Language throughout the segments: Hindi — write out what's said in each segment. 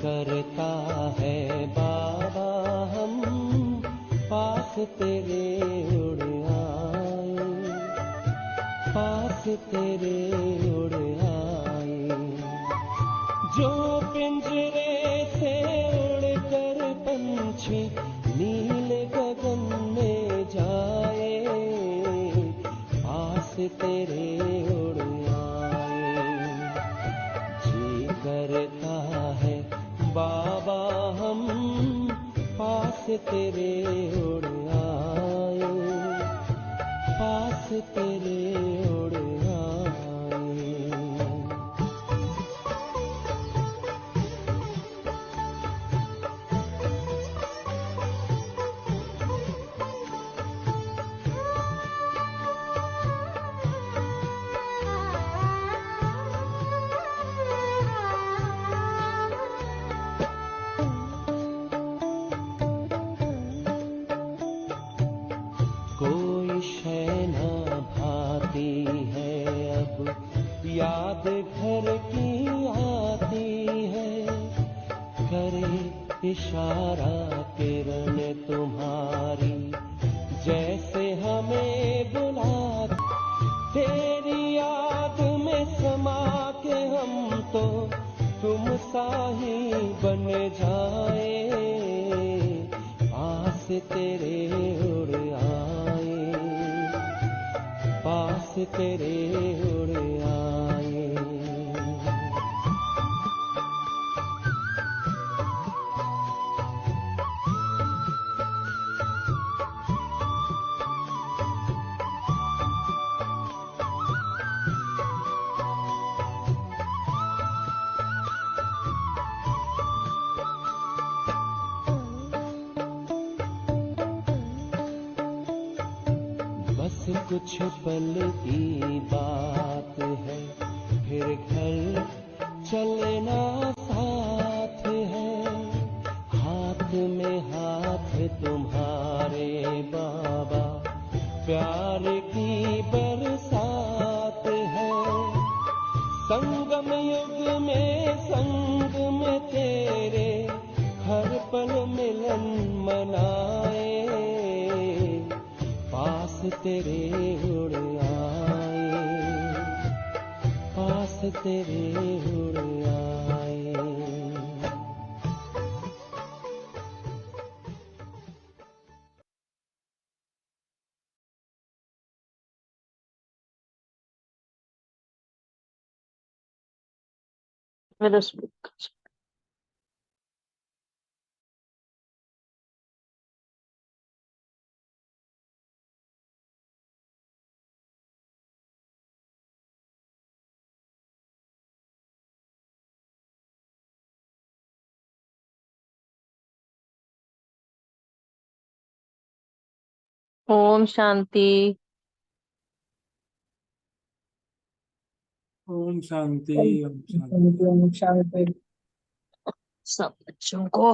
करता है बाबा हम पास तेरे उड़ आए, पास तेरे उड़ आए। जो पिंजरे से उड़कर पंछी नील गगन में जाए, पास तेरे उड़ आए। जी करता है बाबा हम पास तेरे उड़ आए, पास तेरे उड़ आए। कोई शय न भाती है अब याद घर की आती है, करे इशारा किरण तुम्हारी जैसे हमें बुला। तेरी याद में समा के हम तो तुम सा ही बन जाए, पास तेरे उड़ आए, पास तेरे उड़ आए। बस कुछ पल की बात है, फिर घर चलना साथ है। हाथ में हाथ तुम्हारे बाबा, प्यार की बरसात है। संगम युग में संग में तेरे हर पल मिलन मनाए, पास तेरे उड़ आए, पास तेरे उड़ आए। Let us speak. Om Shanti. Om Shanti. Om Shanti. Om Shanti. सब बच्चों को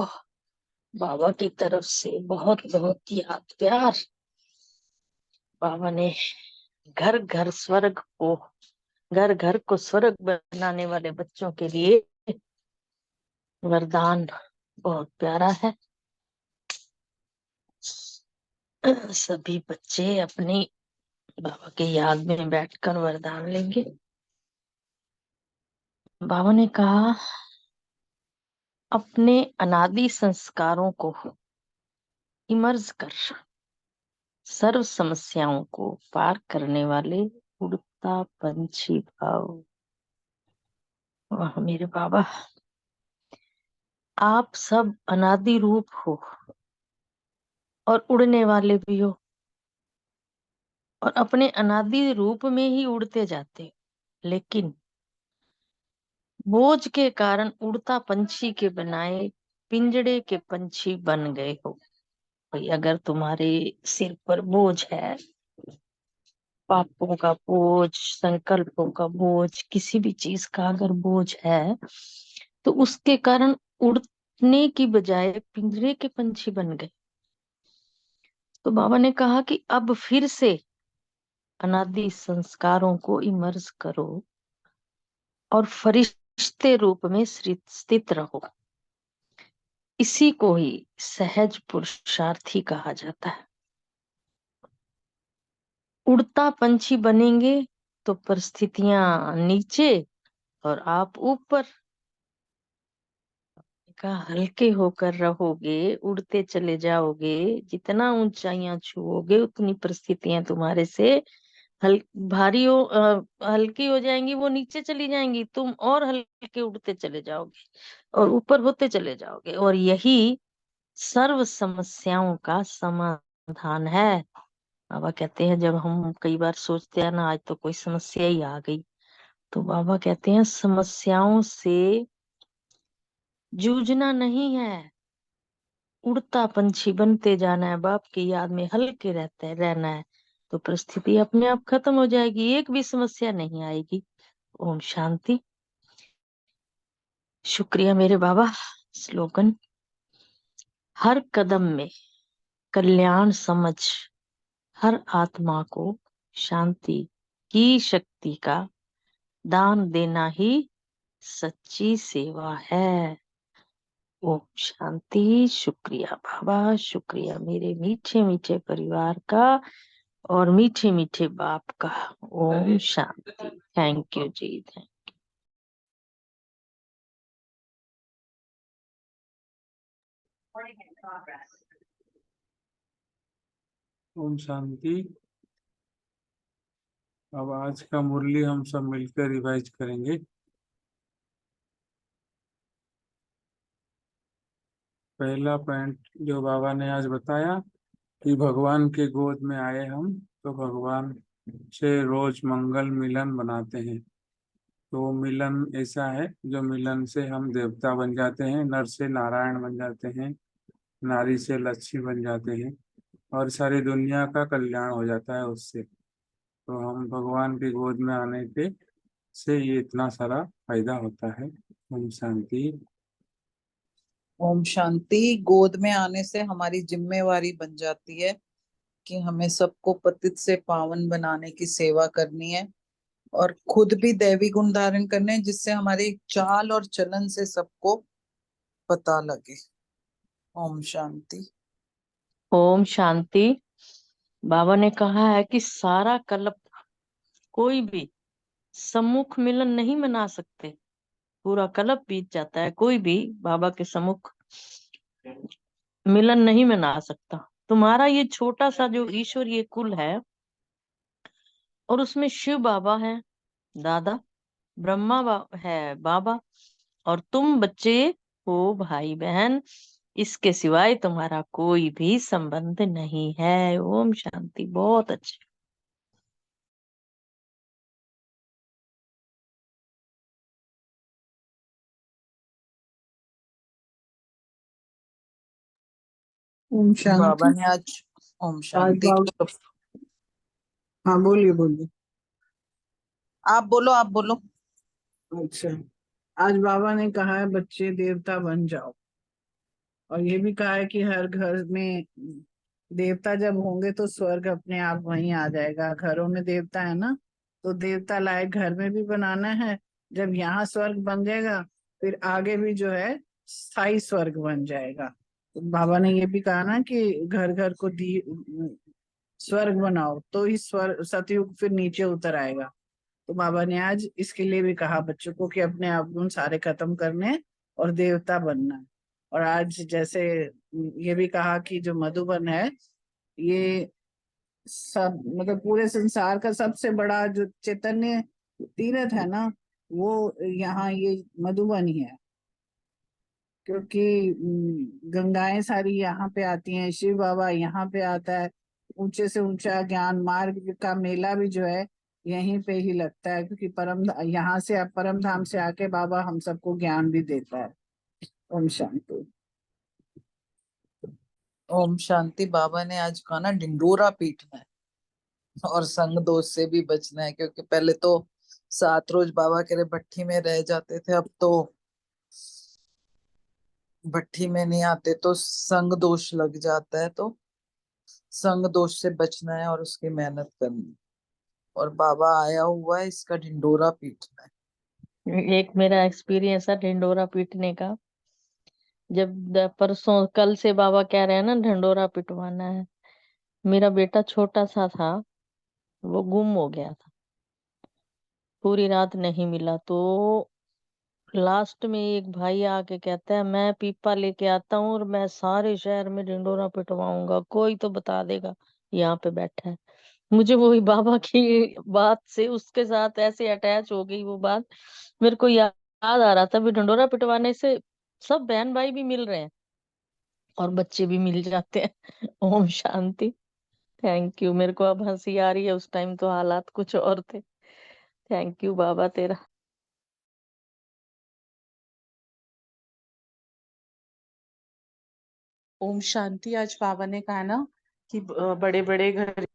बाबा की तरफ से बहुत बहुत याद प्यार। बाबा ने घर घर स्वर्ग को, घर घर को स्वर्ग बनाने वाले बच्चों के लिए वरदान बहुत प्यारा है। सभी बच्चे अपनी बाबा की याद में बैठकर वरदान लेंगे। बाबा ने कहा, अपने अनादि संस्कारों को इमर्ज कर सर्व समस्याओं को पार करने वाले उड़ता पंछी भाव। वाह मेरे बाबा, आप सब अनादि रूप हो और उड़ने वाले भी हो, और अपने अनादि रूप में ही उड़ते जाते हो। लेकिन बोझ के कारण उड़ता पंछी के बनाए पिंजड़े के पंछी बन गए हो। भाई अगर तुम्हारे सिर पर बोझ है, पापों का बोझ, संकल्पों का बोझ, किसी भी चीज का अगर बोझ है, तो उसके कारण उड़ने की बजाय पिंजरे के पंछी बन गए। तो बाबा ने कहा कि अब फिर से अनादि संस्कारों को इमर्ज करो और फरिश्ते रूप में स्थित रहो। इसी को ही सहज पुरुषार्थी कहा जाता है। उड़ता पंछी बनेंगे तो परिस्थितियां नीचे और आप ऊपर का हल्के होकर रहोगे, उड़ते चले जाओगे। जितना ऊंचाइयां छुओगे उतनी परिस्थितियां तुम्हारे से हल भारी हो हल्की हो जाएंगी, वो नीचे चली जाएंगी, तुम और हल्के उड़ते चले जाओगे और ऊपर होते चले जाओगे। और यही सर्व समस्याओं का समाधान है। बाबा कहते हैं जब हम कई बार सोचते हैं ना आज तो कोई समस्या ही आ गई, तो बाबा कहते हैं समस्याओं से जूझना नहीं है, उड़ता पंछी बनते जाना है, बाप की याद में हल्के रहना है। तो परिस्थिति अपने आप खत्म हो जाएगी, एक भी समस्या नहीं आएगी। ओम शांति। शुक्रिया मेरे बाबा। स्लोगन: हर कदम में कल्याण समझ हर आत्मा को शांति की शक्ति का दान देना ही सच्ची सेवा है। ओम शांति। शुक्रिया बाबा, शुक्रिया मेरे मीठे मीठे परिवार का और मीठे मीठे बाप का। ओम शांति। थैंक यू जी, थैंक। ओम शांति। अब आज का मुरली हम सब मिलकर रिवाइज करेंगे। पहला पॉइंट जो बाबा ने आज बताया कि भगवान के गोद में आए हम तो भगवान से रोज मंगल मिलन बनाते हैं। तो मिलन ऐसा है जो मिलन से हम देवता बन जाते हैं, नर से नारायण बन जाते हैं, नारी से लक्ष्मी बन जाते हैं और सारी दुनिया का कल्याण हो जाता है उससे। तो हम भगवान की गोद में आने के से ये इतना सारा फायदा होता है। ओम शांति। ओम शांति। गोद में आने से हमारी जिम्मेवारी बन जाती है कि हमें सबको पतित से पावन बनाने की सेवा करनी है और खुद भी दैवी गुण धारण करने हैं, जिससे हमारी चाल और चलन से सबको पता लगे। ओम शांति। ओम शांति। बाबा ने कहा है कि सारा कल्प कोई भी सम्मुख मिलन नहीं मना सकते। पूरा कल्प बीत जाता है, कोई भी बाबा के सम्मुख मिलन नहीं मना सकता। तुम्हारा ये छोटा सा जो ईश्वरीय कुल है और उसमें शिव बाबा है दादा, ब्रह्मा है बाबा, और तुम बच्चे हो भाई बहन, इसके सिवाय तुम्हारा कोई भी संबंध नहीं है। ओम शांति। बहुत अच्छे। ओम बाबा शांति। ने आज ओम आज शांति। बाबा, हाँ बोलिए बोलिए। आप बोलो, आप बोलो। अच्छा, आज बाबा ने कहा है बच्चे देवता बन जाओ, और ये भी कहा है कि हर घर में देवता जब होंगे तो स्वर्ग अपने आप वहीं आ जाएगा। घरों में देवता है ना, तो देवता लायक घर में भी बनाना है। जब यहाँ स्वर्ग बन जाएगा फिर आगे भी जो है स्थायी स्वर्ग बन जाएगा। तो बाबा ने ये भी कहा ना कि घर घर को दी स्वर्ग बनाओ, तो ही स्वर्ग सतयुग फिर नीचे उतर आएगा। तो बाबा ने आज इसके लिए भी कहा बच्चों को कि अपने अवगुण सारे खत्म करने और देवता बनना है। और आज जैसे ये भी कहा कि जो मधुबन है, ये सब मतलब पूरे संसार का सबसे बड़ा जो चैतन्य तीर्थ है ना, वो यहाँ ये मधुबन ही है। क्योंकि गंगाएं सारी यहाँ पे आती हैं, शिव बाबा यहाँ पे आता है। ऊंचे से ऊंचा ज्ञान मार्ग का मेला भी जो है यहीं पे ही लगता है, क्योंकि यहाँ से अब परम धाम से आके बाबा हम सबको ज्ञान भी देता है। ओम शांति। ओम शांति। बाबा ने आज कहा ना, ढिंडोरा पीटना है और संग दोष से भी बचना है, क्योंकि पहले तो 7 रोज बाबा के रे भट्ठी में रह जाते थे, अब तो भट्ठी में नहीं आते तो संग दोष लग जाता है, तो संग दोष से बचना है और उसकी मेहनत करनी है। और बाबा आया हुआ है, इसका ढिंडोरा पीटना है। एक मेरा एक्सपीरियंस है ढिंडोरा पीटने का। जब परसों कल से बाबा कह रहे हैं ना ढिंडोरा पिटवाना है, मेरा बेटा छोटा सा था, वो गुम हो गया था, पूरी रात नहीं मिला। तो लास्ट में एक भाई आके कहता है मैं पीपा लेके आता हूँ और मैं सारे शहर में ढिंडोरा पिटवाऊंगा, कोई तो बता देगा यहाँ पे बैठा है। मुझे वही बाबा की बात से उसके साथ ऐसे अटैच हो गई वो बात। मेरे को याद आ रहा था भी ढिंडोरा पिटवाने से सब बहन भाई भी मिल रहे हैं और बच्चे भी मिल जाते हैं। ओम शांति। Thank you. मेरे को अब हंसी आ रही है, उस टाइम तो हालात कुछ और थे। थैंक यू बाबा तेरा। ओम शांति। आज बाबा ने कहा ना कि बड़े बड़े घर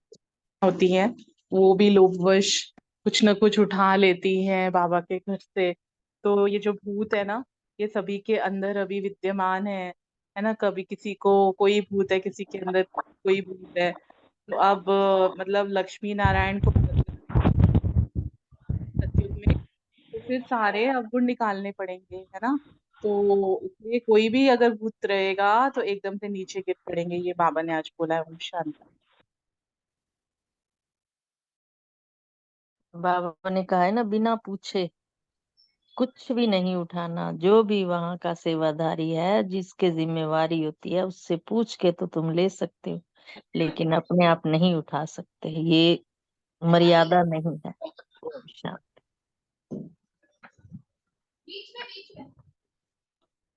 होती हैं, वो भी लोभवश कुछ न कुछ उठा लेती हैं बाबा के घर से। तो ये जो भूत है ना, ये सभी के अंदर अभी विद्यमान है ना। कभी किसी को कोई भूत है, किसी के अंदर कोई भूत है। तो अब मतलब लक्ष्मी नारायण को सतयुग में तो फिर सारे अवगुण निकालने पड़ेंगे, है ना। तो इसलिए कोई भी अगर भूत रहेगा तो एकदम से नीचे गिर पड़ेंगे, ये बाबा ने आज बोला है। ओम शांति। बाबा ने कहा है ना बिना पूछे कुछ भी नहीं उठाना। जो भी वहां का सेवाधारी है, जिसके जिम्मेवारी होती है, उससे पूछ के तो तुम ले सकते हो, लेकिन अपने आप नहीं उठा सकते। ये मर्यादा नहीं है। ओम शांति।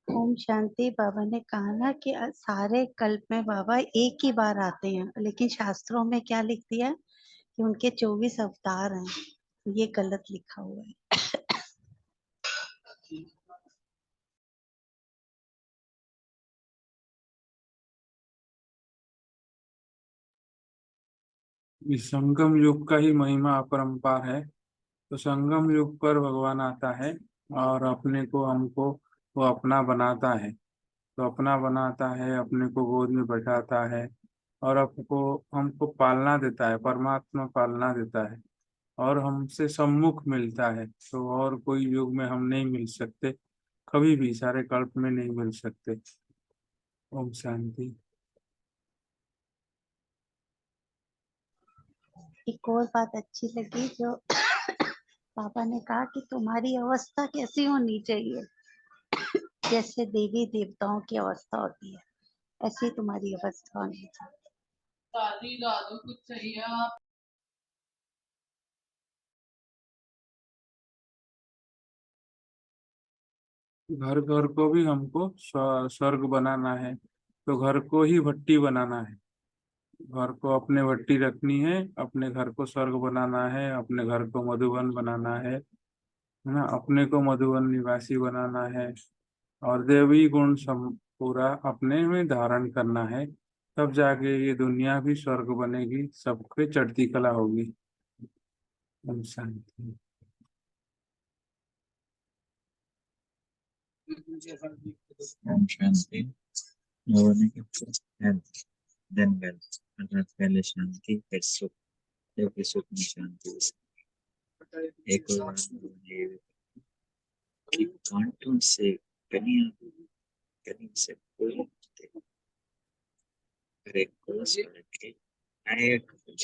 ओम शांति। बाबा ने कहा ना कि सारे कल्प में बाबा एक ही बार आते हैं, लेकिन शास्त्रों में क्या लिख दिया है कि उनके 24 अवतार हैं। ये गलत लिखा हुआ है। इस संगम युग का ही महिमा अपरंपार है। तो संगम युग पर भगवान आता है और अपने को हमको वो अपना बनाता है। तो अपना बनाता है, अपने को गोद में बैठाता है और आपको हमको पालना देता है, परमात्मा पालना देता है और हमसे सम्मुख मिलता है। तो और कोई युग में हम नहीं मिल सकते, कभी भी सारे कल्प में नहीं मिल सकते। ओम शांति। एक और बात अच्छी लगी जो पापा ने कहा कि तुम्हारी अवस्था कैसी होनी चाहिए, जैसे देवी देवताओं की अवस्था होती है, ऐसी तुम्हारी अवस्था होनी चाहिए। दादी दादू कुछ चाहिए आप? घर घर को भी हमको स्वर्ग बनाना है, तो घर को ही भट्टी बनाना है। घर को अपने भट्टी रखनी है, अपने घर को स्वर्ग बनाना है, अपने घर को मधुबन बनाना है ना, अपने को मधुबन निवासी बनाना है और देवी गुण सम पूरा अपने में धारण करना है। तब जाके ये दुनिया भी स्वर्ग बनेगी, सबके चढ़ती कला होगी। ओम शांति। ओम शांति। भगवान के हेल्थ देन वेल्थ, अर्थात पहले शांति फिर सुख, फिर सुख में शांति। एक और बात ये कि कांटों से कनिया, कनी से फूल उगते, फिर एक कलश में रखे अनेक फूल।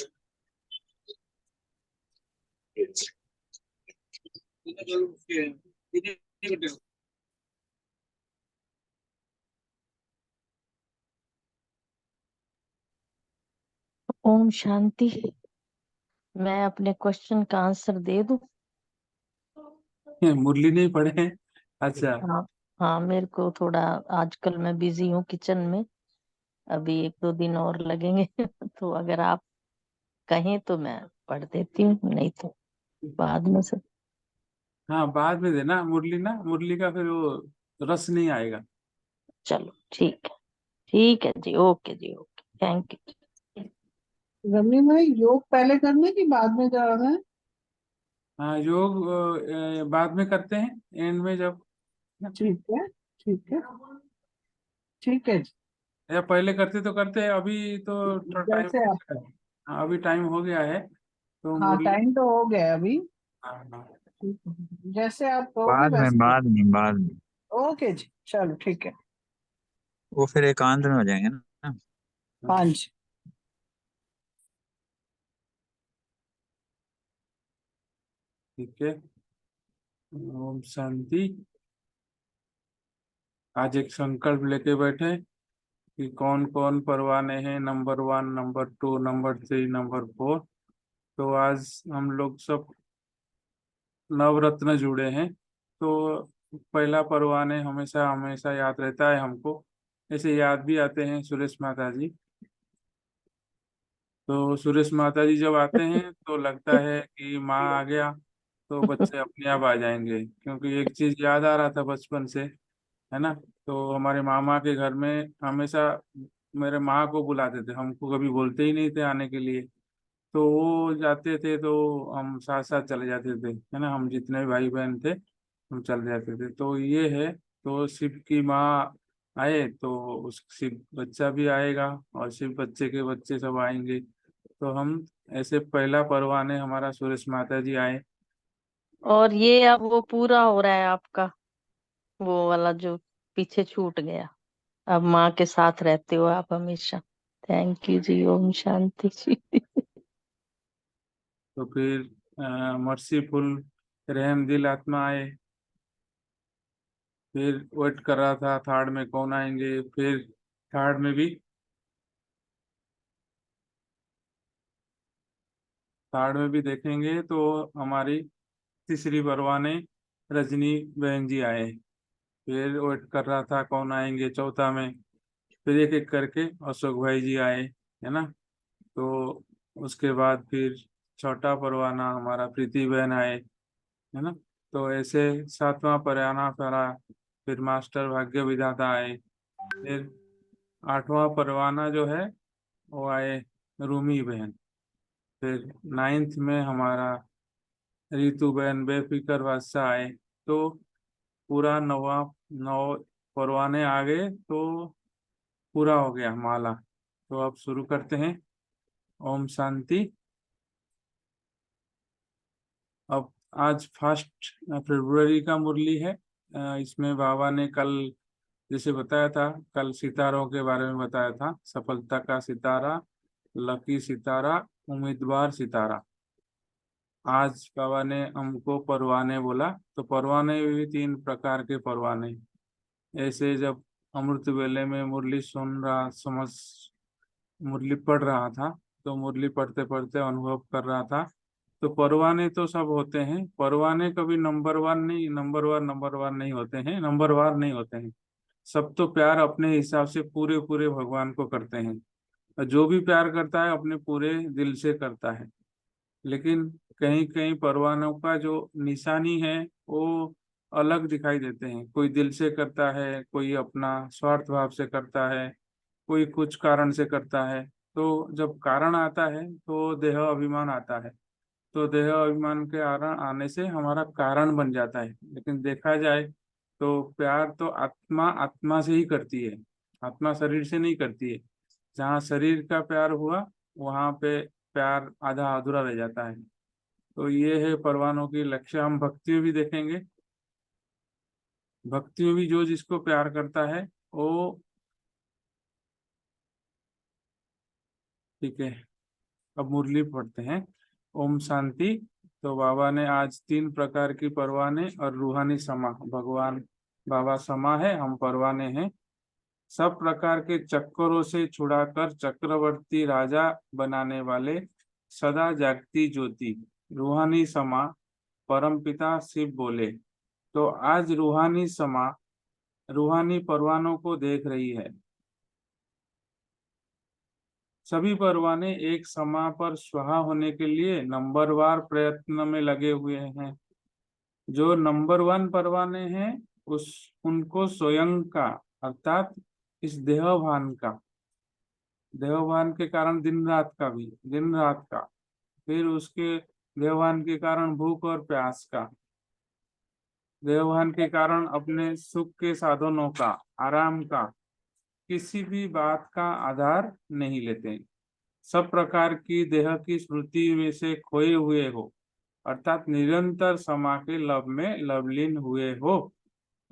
ओम शांति। मैं अपने क्वेश्चन का आंसर दे दूं? मुरली नहीं पढ़े हैं? अच्छा। हाँ। हाँ, मेरे को थोड़ा आजकल मैं बिजी हूँ किचन में, अभी 1-2 दिन और लगेंगे। तो अगर आप कहें तो मैं पढ़ देती हूँ, नहीं तो बाद में से। हाँ बाद में देना मुरली ना, मुरली का फिर वो रस नहीं आएगा। चलो ठीक है जी, ओके जी, ओके, थैंक यू। रमनी भाई, योग पहले करना है कि बाद में करना है? हाँ योग बाद में करते हैं, एंड में जब, ठीक है, ठीक है, ठीक है जी। या पहले करते तो करते हैं, अभी तो थोड़ा टाइम जैसे हो आप, गया है। हाँ अभी टाइम हो गया है तो हाँ मुरली। टाइम तो हो गया अभी। हाँ हाँ ठीक है। जैसे आप कहोगे वैसे। बाद में ओके जी, चलो ठीक है। वो फिर एकांत में हो जाएंगे ना। हाँ जी। ठीक है। ओम शांति। आज एक संकल्प लेके बैठे कि कौन कौन परवाने हैं, नंबर 1, नंबर 2, नंबर 3, नंबर 4। तो आज हम लोग सब नवरत्न जुड़े हैं। तो पहला परवाने हमेशा हमेशा याद रहता है हमको, ऐसे याद भी आते हैं सुरेश माता जी। तो सुरेश माता जी जब आते हैं तो लगता है कि माँ आ गया, तो बच्चे अपने आप आ जाएंगे, क्योंकि एक चीज याद आ रहा था बचपन से, है ना। तो हमारे मामा के घर में हमेशा मेरे माँ को बुलाते थे, हमको कभी बोलते ही नहीं थे आने के लिए। तो वो जाते थे तो हम साथ साथ चले जाते थे, है ना, हम जितने भी भाई बहन थे हम चले जाते थे। तो ये है, तो शिव की माँ आए तो उस शिव बच्चा भी आएगा, और शिव बच्चे के बच्चे सब आएंगे। तो हम ऐसे पहला परवाने हमारा सुरेश माता जी आए। और ये अब वो पूरा हो रहा है आपका, वो वाला जो पीछे छूट गया। अब माँ के साथ रहते हो आप हमेशा। थैंक यू जी, ओम शांति जी। तो फिर मर्सीफुल रहम दिल आत्मा आए। फिर वेट कर रहा था थर्ड में कौन आएंगे, फिर थर्ड में भी, थर्ड में भी देखेंगे तो हमारी तीसरी परवाने रजनी बहन जी आए। फिर वेट कर रहा था कौन आएंगे चौथा में, फिर एक एक करके अशोक भाई जी आए, है ना। तो उसके बाद फिर छठा परवाना हमारा प्रीति बहन आए, है ना। तो ऐसे सातवां परवाना पड़ा, फिर मास्टर भाग्य विधाता आए। फिर आठवां परवाना जो है वो आए रूमी बहन। फिर नाइन्थ में हमारा रितु बहन बेफिकर बादशाह आए। तो पूरा नौ परवाने आ गए, तो पूरा हो गया माला। तो अब शुरू करते हैं। ओम शांति। अब आज 1 फरवरी का मुरली है। इसमें बाबा ने कल जैसे बताया था, कल सितारों के बारे में बताया था, सफलता का सितारा, लकी सितारा, उम्मीदवार सितारा। आज बाबा ने हमको परवाने बोला। तो परवाने भी 3 प्रकार के परवाने। ऐसे जब अमृत वेले में मुरली सुन रहा, मुरली पढ़ रहा था, तो मुरली पढ़ते पढ़ते अनुभव कर रहा था। तो परवाने तो सब होते हैं, परवाने कभी नंबर वन नहीं होते हैं, नंबरवार नहीं होते हैं। सब तो प्यार अपने हिसाब से पूरे पूरे भगवान को करते हैं, और जो भी प्यार करता है अपने पूरे दिल से करता है। लेकिन कहीं कहीं परवानों का जो निशानी है वो अलग दिखाई देते हैं। कोई दिल से करता है, कोई अपना स्वार्थ भाव से करता है, कोई कुछ कारण से करता है। तो जब कारण आता है तो देह अभिमान आता है। तो देह अभिमान के कारण आने से हमारा कारण बन जाता है। लेकिन देखा जाए तो प्यार तो आत्मा आत्मा से ही करती है, आत्मा शरीर से नहीं करती है। जहाँ शरीर का प्यार हुआ वहाँ पे प्यार आधा अधूरा रह जाता है। तो ये है परवानों की लक्ष्य। हम भक्ति में भी देखेंगे, भक्ति में भी जो जिसको प्यार करता है वो, ठीक है। अब मुरली पढ़ते हैं। ओम शांति। तो बाबा ने आज 3 प्रकार की परवाने और रूहानी समा, भगवान बाबा समा है, हम परवाने हैं। सब प्रकार के चक्करों से छुड़ाकर चक्रवर्ती राजा बनाने वाले सदा जागती ज्योति, रूहानी समा, परमपिता शिव बोले। तो आज रूहानी समा रूहानी परवानों को देख रही है। सभी परवाने एक समा पर स्वाहा होने के लिए नंबरवार प्रयत्न में लगे हुए हैं। जो नंबर 1 परवाने हैं उनको स्वयं का अर्थात इस देहभान के कारण दिन रात का, फिर उसके देहभान के कारण भूख और प्यास का, देहभान के कारण अपने सुख के साधनों का, आराम का, किसी भी बात का आधार नहीं लेते। सब प्रकार की देह की स्मृति में से खोए हुए हो, अर्थात निरंतर समा के लब में लवलीन हुए हो।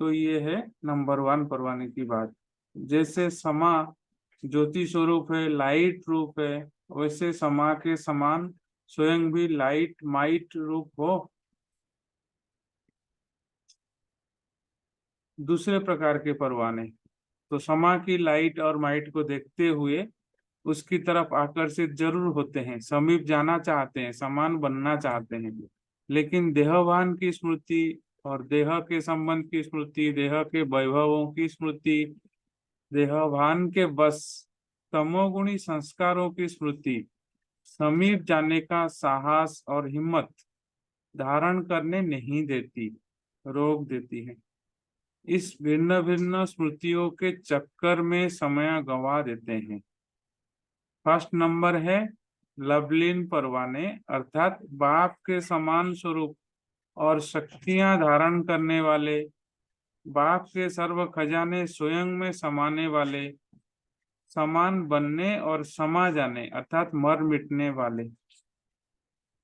तो ये है नंबर 1 परवाने की बात। जैसे समा ज्योति स्वरूप है, लाइट रूप है, वैसे समा के समान स्वयं भी लाइट माइट रूप हो। दूसरे प्रकार के परवाने तो समा की लाइट और माइट को देखते हुए उसकी तरफ आकर्षित जरूर होते हैं, समीप जाना चाहते हैं, समान बनना चाहते हैं, लेकिन देहभान की स्मृति और देह के संबंध की स्मृति, देह के वैभवों की स्मृति, देहभान के बस तमोगुणी संस्कारों की स्मृति समीप जाने का साहस और हिम्मत धारण करने नहीं देती, रोक देती है। इस भिन्न भिन्न स्मृतियों के चक्कर में समय गंवा देते हैं। फर्स्ट नंबर है लवलीन परवाने, अर्थात बाप के समान स्वरूप और शक्तियां धारण करने वाले, बाप के सर्व खजाने स्वयं में समाने वाले, समान बनने और समा जाने अर्थात मर मिटने वाले।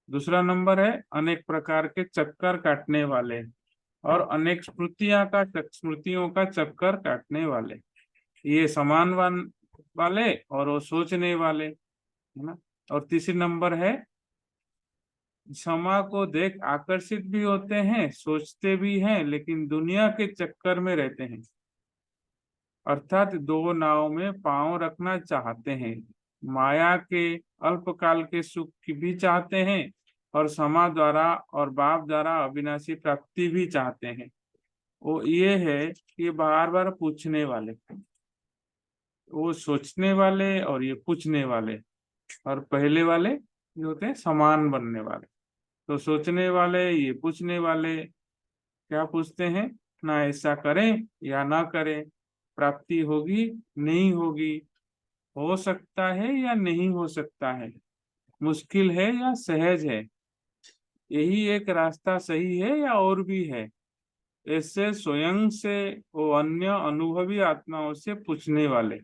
दूसरा नंबर है अनेक प्रकार के चक्कर काटने वाले और अनेक स्मृतियों का चक्कर काटने वाले। ये समान वाले और वो सोचने वाले, है ना। और तीसरी नंबर है समा को देख आकर्षित भी होते हैं, सोचते भी हैं, लेकिन दुनिया के चक्कर में रहते हैं, अर्थात दो नाव में पांव रखना चाहते हैं। माया के अल्पकाल के सुख की भी चाहते हैं और समा द्वारा और बाप द्वारा अविनाशी प्राप्ति भी चाहते हैं। वो ये है कि बार बार पूछने वाले, वो सोचने वाले और ये पूछने वाले, और पहले वाले ये होते हैं समान बनने वाले। तो सोचने वाले, ये पूछने वाले क्या पूछते हैं, ना ऐसा करें या ना करें, प्राप्ति होगी नहीं होगी, हो सकता है या नहीं हो सकता है, मुश्किल है या सहज है, यही एक रास्ता सही है या और भी है। ऐसे स्वयं से वो अन्य अनुभवी आत्माओं से पूछने वाले।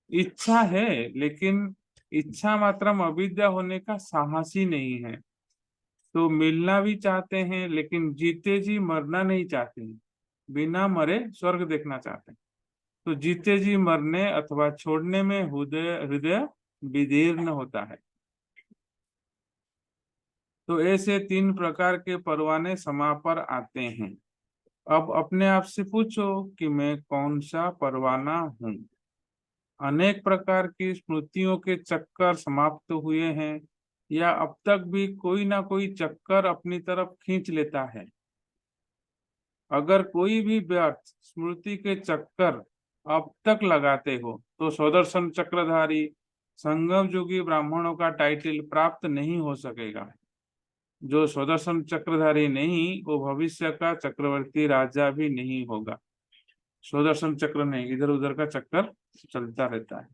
इच्छा है लेकिन इच्छा मात्रम अविद्या होने का साहस ही नहीं है। तो मिलना भी चाहते हैं लेकिन जीते जी मरना नहीं चाहते हैं, बिना मरे स्वर्ग देखना चाहते हैं। तो जीते जी मरने अथवा छोड़ने में हृदय विदीर्ण होता है। तो ऐसे 3 प्रकार के परवाने समा पर आते हैं। अब अपने आप से पूछो कि मैं कौन सा परवाना हूँ। अनेक प्रकार की स्मृतियों के चक्कर समाप्त हुए हैं या अब तक भी कोई ना कोई चक्कर अपनी तरफ खींच लेता है। अगर कोई भी व्यर्थ स्मृति के चक्कर अब तक लगाते हो तो स्वदर्शन चक्रधारी संगम युगी ब्राह्मणों का टाइटल प्राप्त नहीं हो सकेगा। जो स्वदर्शन चक्रधारी नहीं, वो भविष्य का चक्रवर्ती राजा भी नहीं होगा। स्वदर्शन चक्र नहीं, इधर उधर का चक्कर चलता रहता है।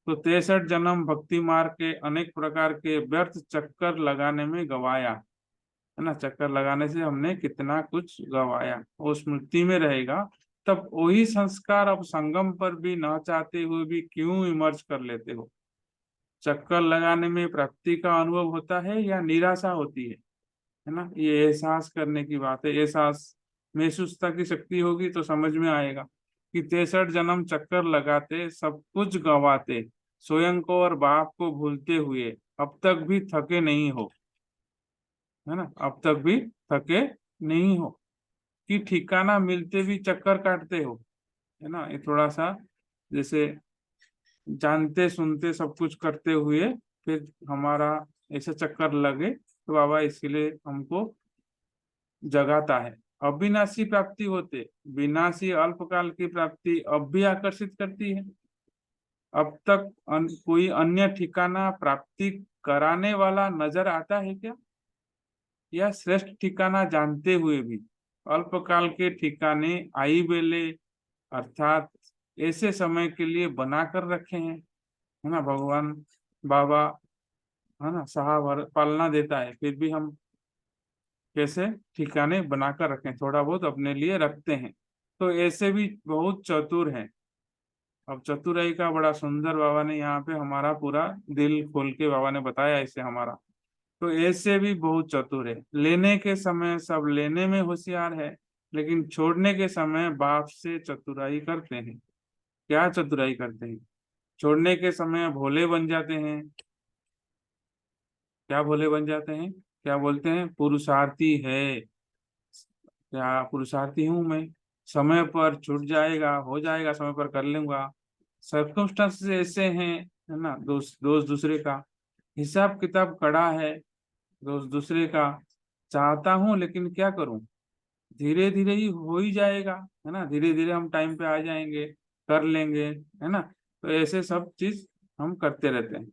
तो 63 जन्म भक्ति मार्ग के अनेक प्रकार के व्यर्थ चक्कर लगाने में गवाया, है ना। चक्कर लगाने से हमने कितना कुछ गवाया, वो स्मृति में रहेगा। तब वही संस्कार अब संगम पर भी न चाहते हुए भी क्यों इमर्ज कर लेते हो। चक्कर लगाने में प्राप्ति का अनुभव होता है या निराशा होती है ना। ये एहसास करने की बात है। एहसास महसूसता की शक्ति होगी तो समझ में आएगा कि 63 जन्म चक्कर लगाते, सब कुछ गवाते, स्वयं को और बाप को भूलते हुए अब तक भी थके नहीं हो, है ना। अब तक भी थके नहीं हो कि ठिकाना मिलते भी चक्कर काटते हो, है ना। ये थोड़ा सा जैसे जानते सुनते सब कुछ करते हुए फिर हमारा ऐसा चक्कर लगे तो बाबा इसके लिए हमको जगाता है। अविनाशी प्राप्ति होते, विनाशी अल्पकाल की प्राप्ति अब भी आकर्षित करती है। अब तक कोई अन्य ठिकाना प्राप्ति कराने वाला नजर आता है क्या? या श्रेष्ठ ठिकाना जानते हुए भी अल्पकाल के ठिकाने आई बेले अर्थात ऐसे समय के लिए बनाकर रखे हैं, है ना। भगवान बाबा, है ना, साहब पालना देता है, फिर भी हम कैसे ठिकाने बनाकर रखें, थोड़ा बहुत अपने लिए रखते हैं। तो ऐसे भी बहुत चतुर हैं। अब चतुराई का बड़ा सुंदर बाबा ने यहाँ पे हमारा पूरा दिल खोल के बाबा ने बताया इसे हमारा। तो ऐसे भी बहुत चतुर है। लेने के समय सब लेने में होशियार है, लेकिन छोड़ने के समय बाप से चतुराई करते हैं। क्या चतुराई करते हैं? छोड़ने के समय भोले बन जाते हैं। क्या भोले बन जाते हैं? क्या बोलते हैं? पुरुषार्थी है। क्या पुरुषार्थी हूं मैं, समय पर छूट जाएगा, हो जाएगा, समय पर कर लूंगा। सर्कमस्टांसेस ऐसे हैं, है ना, दोस्त दूसरे का हिसाब किताब कड़ा है, दोस्त दूसरे का चाहता हूं, लेकिन क्या करूं, धीरे धीरे ही हो ही जाएगा, है ना, धीरे धीरे हम टाइम पे आ जाएंगे, कर लेंगे, है ना। तो ऐसे सब चीज हम करते रहते हैं।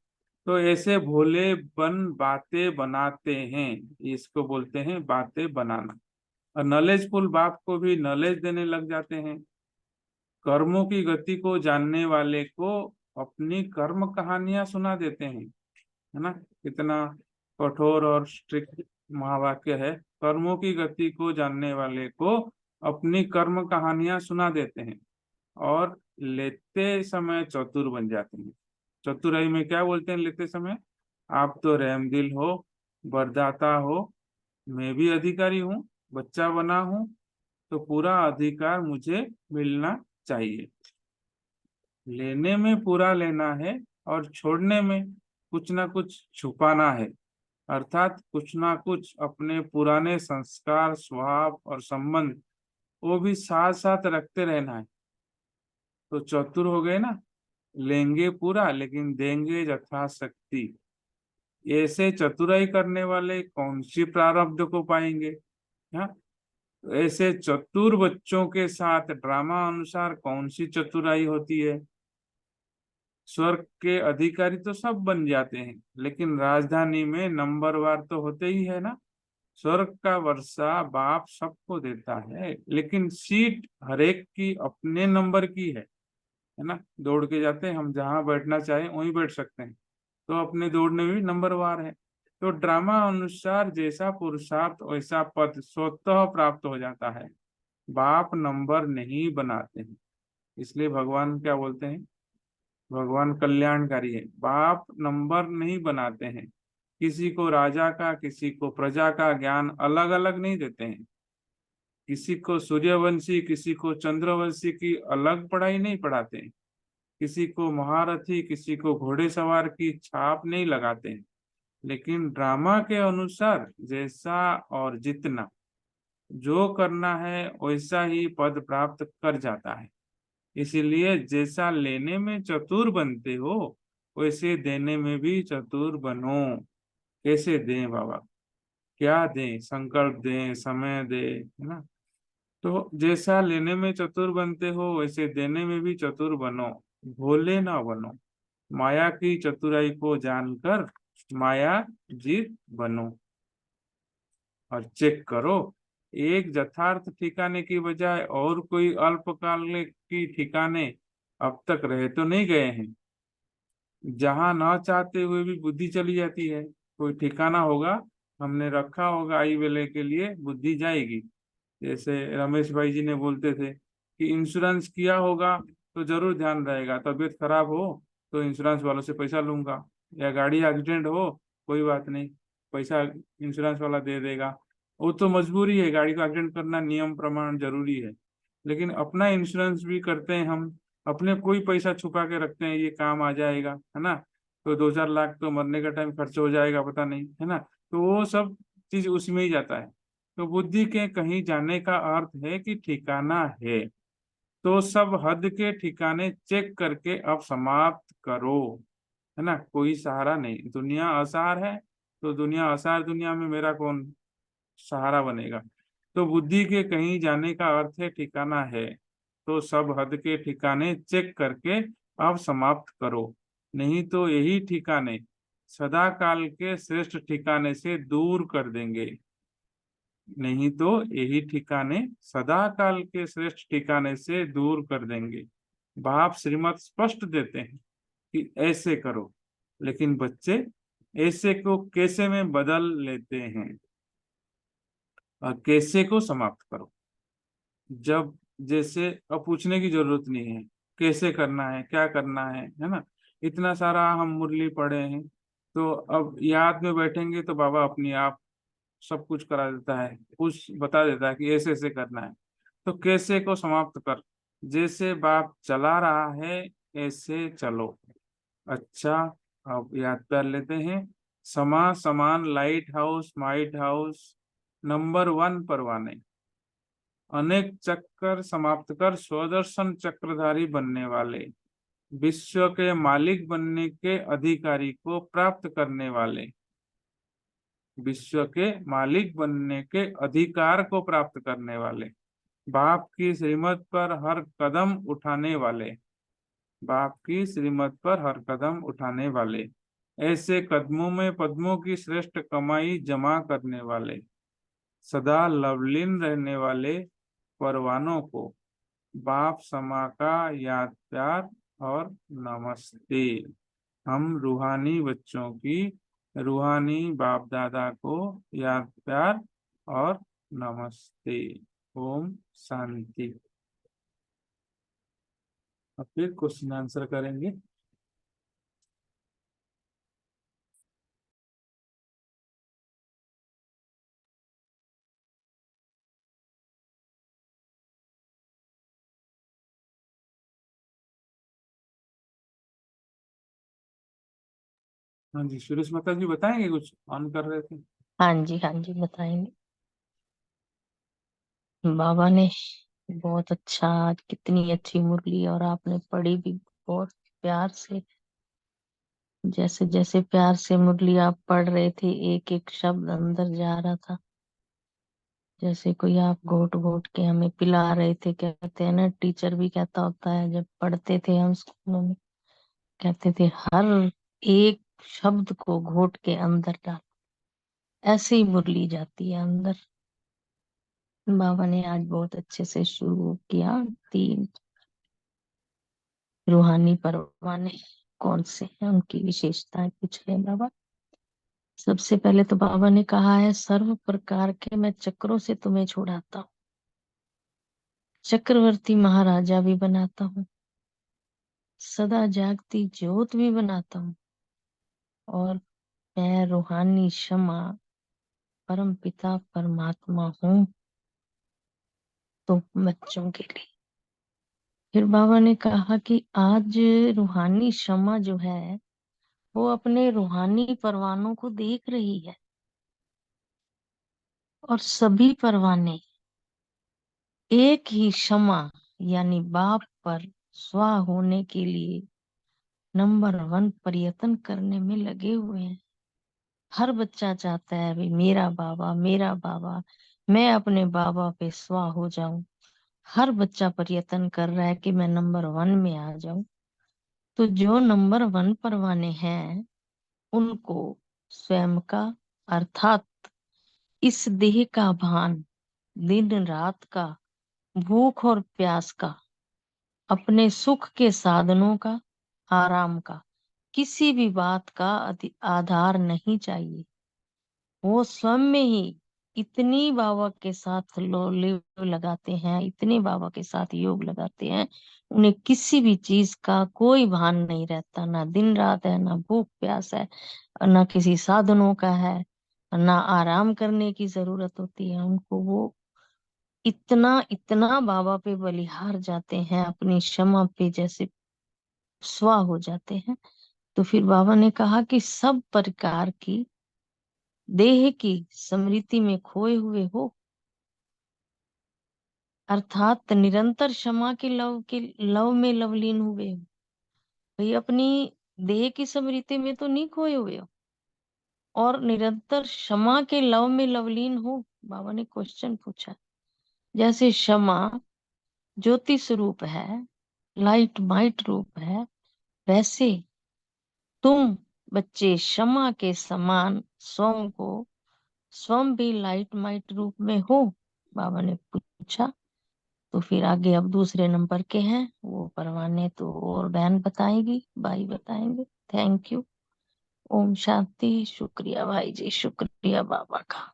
तो ऐसे भोले बन बातें बनाते हैं, इसको बोलते हैं बातें बनाना। और नॉलेजफुल बाप को भी नॉलेज देने लग जाते हैं। कर्मों की गति को जानने वाले को अपनी कर्म कहानियां सुना देते हैं, है ना। कितना कठोर और स्ट्रिक्ट महावाक्य है। कर्मों की गति को जानने वाले को अपनी कर्म कहानियां सुना देते हैं और लेते समय चतुर बन जाते हैं। चतुराई में क्या बोलते हैं लेते समय? आप तो रहमदिल हो, वरदाता हो, मैं भी अधिकारी हूँ, बच्चा बना हूँ, तो पूरा अधिकार मुझे मिलना चाहिए। लेने में पूरा लेना है और छोड़ने में कुछ ना कुछ छुपाना है, अर्थात कुछ ना कुछ अपने पुराने संस्कार, स्वभाव और संबंध वो भी साथ साथ रखते रहना है। तो चतुर हो गए ना, लेंगे पूरा लेकिन देंगे यथाशक्ति। ऐसे चतुराई करने वाले कौन सी प्रारब्ध को पाएंगे? हाँ, तो ऐसे चतुर बच्चों के साथ ड्रामा अनुसार कौन सी चतुराई होती है? स्वर्ग के अधिकारी तो सब बन जाते हैं, लेकिन राजधानी में नंबरवार तो होते ही है ना। स्वर्ग का वर्षा बाप सबको देता है, लेकिन सीट हरेक की अपने नंबर की है ना। दौड़ के जाते हैं, हम जहाँ बैठना चाहें वहीं बैठ सकते हैं, तो अपने दौड़ने में भी नंबरवार है। तो ड्रामा अनुसार जैसा पुरुषार्थ वैसा पद स्वतः प्राप्त हो जाता है। बाप नंबर नहीं बनाते हैं। इसलिए भगवान क्या बोलते हैं? भगवान कल्याणकारी है। बाप नंबर नहीं बनाते हैं। किसी को राजा का, किसी को प्रजा का ज्ञान अलग अलग नहीं देते हैं। किसी को सूर्यवंशी, किसी को चंद्रवंशी की अलग पढ़ाई नहीं पढ़ाते हैं। किसी को महारथी, किसी को घोड़ेसवार की छाप नहीं लगाते हैं। लेकिन ड्रामा के अनुसार जैसा और जितना जो करना है वैसा ही पद प्राप्त कर जाता है। इसीलिए जैसा लेने में चतुर बनते हो वैसे देने में भी चतुर बनो। कैसे दें बाबा? क्या दें? संकल्प दें, समय दें, है ना। तो जैसा लेने में चतुर बनते हो वैसे देने में भी चतुर बनो। भोले ना बनो। माया की चतुराई को जानकर माया जीत बनो। और चेक करो, एक यथार्थ ठिकाने की बजाय और कोई अल्पकाल की ठिकाने अब तक रह तो नहीं गए हैं। जहां ना चाहते हुए भी बुद्धि चली जाती है। कोई ठिकाना होगा, हमने रखा होगा आई वेले के लिए, बुद्धि जाएगी। जैसे रमेश भाई जी ने बोलते थे कि इंश्योरेंस किया होगा तो जरूर ध्यान रहेगा, तबीयत खराब हो तो इंश्योरेंस वालों से पैसा लूंगा, या गाड़ी एक्सीडेंट हो कोई बात नहीं, पैसा इंश्योरेंस वाला दे देगा। वो तो मजबूरी है, गाड़ी को एक्सीडेंट करना नियम प्रमाण जरूरी है, लेकिन अपना इंश्योरेंस भी करते हैं हम। अपने कोई पैसा छुपा के रखते हैं, ये काम आ जाएगा, है ना। तो 2-4 लाख तो मरने का टाइम खर्च हो जाएगा, पता नहीं, है ना। तो वो सब चीज उसमें ही जाता है। तो बुद्धि के कहीं जाने का अर्थ है कि ठिकाना है, तो सब हद के ठिकाने चेक करके अब समाप्त करो, है ना। कोई सहारा नहीं, दुनिया असार है, तो दुनिया असार दुनिया में मेरा कौन सहारा बनेगा। तो बुद्धि के कहीं जाने का अर्थ है ठिकाना है, तो सब हद के ठिकाने चेक करके अब समाप्त करो, नहीं तो यही ठिकाने सदा काल के श्रेष्ठ ठिकाने से दूर कर देंगे। नहीं तो यही ठिकाने सदा काल के श्रेष्ठ ठिकाने से दूर कर देंगे। बाप श्रीमत स्पष्ट देते हैं कि ऐसे करो, लेकिन बच्चे ऐसे को कैसे में बदल लेते हैं। और कैसे को समाप्त करो, जब जैसे अब पूछने की जरूरत नहीं है कैसे करना है, क्या करना है ना। इतना सारा हम मुरली पढ़े हैं, तो अब याद में बैठेंगे तो बाबा अपने आप सब कुछ करा देता है, कुछ बता देता है कि ऐसे ऐसे करना है। तो कैसे को समाप्त कर, जैसे बाप चला रहा है ऐसे चलो। अच्छा, अब याद कर लेते हैं। समा समान light house might house number 1 परवाने, अनेक चक्कर समाप्त कर स्वदर्शन चक्रधारी बनने वाले, विश्व के मालिक बनने के अधिकारी को प्राप्त करने वाले, विश्व के मालिक बनने के अधिकार को प्राप्त करने वाले, बाप की श्रीमत पर हर कदम उठाने वाले, बाप की श्रीमत पर हर कदम उठाने वाले, ऐसे कदमों में पद्मों की श्रेष्ठ कमाई जमा करने वाले, सदा लवलीन रहने वाले परवानों को बाप समा का याद प्यार और नमस्ते। हम रूहानी बच्चों की रूहानी बाप दादा को याद प्यार और नमस्ते। ओम शांति। अब फिर क्वेश्चन आंसर करेंगे। हाँ जी, सुरेश माता जी बताएंगे, कुछ ऑन कर रहे थे। हाँ जी बताएंगे। बाबा ने बहुत अच्छा, कितनी अच्छी मुरली, और आपने पढ़ी भी बहुत प्यार से। जैसे जैसे प्यार से मुरली आप पढ़ रहे थे, एक एक शब्द अंदर जा रहा था। जैसे कोई आप घोट घोट के हमें पिला रहे थे। कहते हैं ना, टीचर भी कहता होता है, जब पढ़ते थे हम स्कूलों में, कहते थे हर एक शब्द को घोट के अंदर डाल। ऐसे ही मुरली जाती है अंदर। बाबा ने आज बहुत अच्छे से शुरू किया। 3 रूहानी परवाने कौन से हैं, उनकी विशेषताएं पूछ रहे हैं बाबा। सबसे पहले तो बाबा ने कहा है, सर्व प्रकार के मैं चक्रों से तुम्हें छुड़ाता हूँ, चक्रवर्ती महाराजा भी बनाता हूँ, सदा जागती ज्योत भी बनाता हूँ, और मैं रूहानी क्षमा परम पिता परमात्मा हूँ। तो बच्चों के लिए फिर बाबा ने कहा कि आज रूहानी क्षमा जो है, वो अपने रूहानी परवानों को देख रही है, और सभी परवाने एक ही क्षमा यानी बाप पर स्वा होने के लिए नंबर 1 प्रयत्न करने में लगे हुए हैं। हर बच्चा चाहता है भी मेरा बाबा, मैं अपने बाबा पे स्वा हो जाऊं। हर बच्चा प्रयत्न कर रहा है कि मैं नंबर 1 में आ जाऊं। तो जो नंबर 1 परवाने हैं, उनको स्वयं का, अर्थात इस देह का भान, दिन रात का, भूख और प्यास का, अपने सुख के साधनों का, आराम का, किसी भी बात का आधार नहीं चाहिए। वो स्वयं में ही इतनी बाबा के साथ लिव लगाते हैं, इतने बाबा के साथ योग लगाते हैं, उन्हें किसी भी चीज का कोई भान नहीं रहता। ना दिन रात है, ना भूख प्यास है, ना किसी साधनों का है, ना आराम करने की जरूरत होती है उनको। वो इतना इतना बाबा पे बलिहार जाते हैं, अपनी क्षमा पे जैसे स्वा हो जाते हैं। तो फिर बाबा ने कहा कि सब प्रकार की देह की स्मृति में खोए हुए हो, अर्थात निरंतर क्षमा के लव में लवलीन हुए हो। भाई अपनी देह की स्मृति में तो नहीं खोए हुए हो, और निरंतर क्षमा के लव में लवलीन हो। बाबा ने क्वेश्चन पूछा। जैसे क्षमा ज्योति स्वरूप है, लाइट माइट रूप है, वैसे तुम बच्चे क्षमा के समान स्वयं भी लाइट माइट रूप में हो, बाबा ने पूछा। तो फिर आगे अब दूसरे नंबर के हैं वो परवाने तो और बहन बताएगी, भाई बताएंगे। Thank you. ओम शांति। शुक्रिया भाई जी, शुक्रिया बाबा का।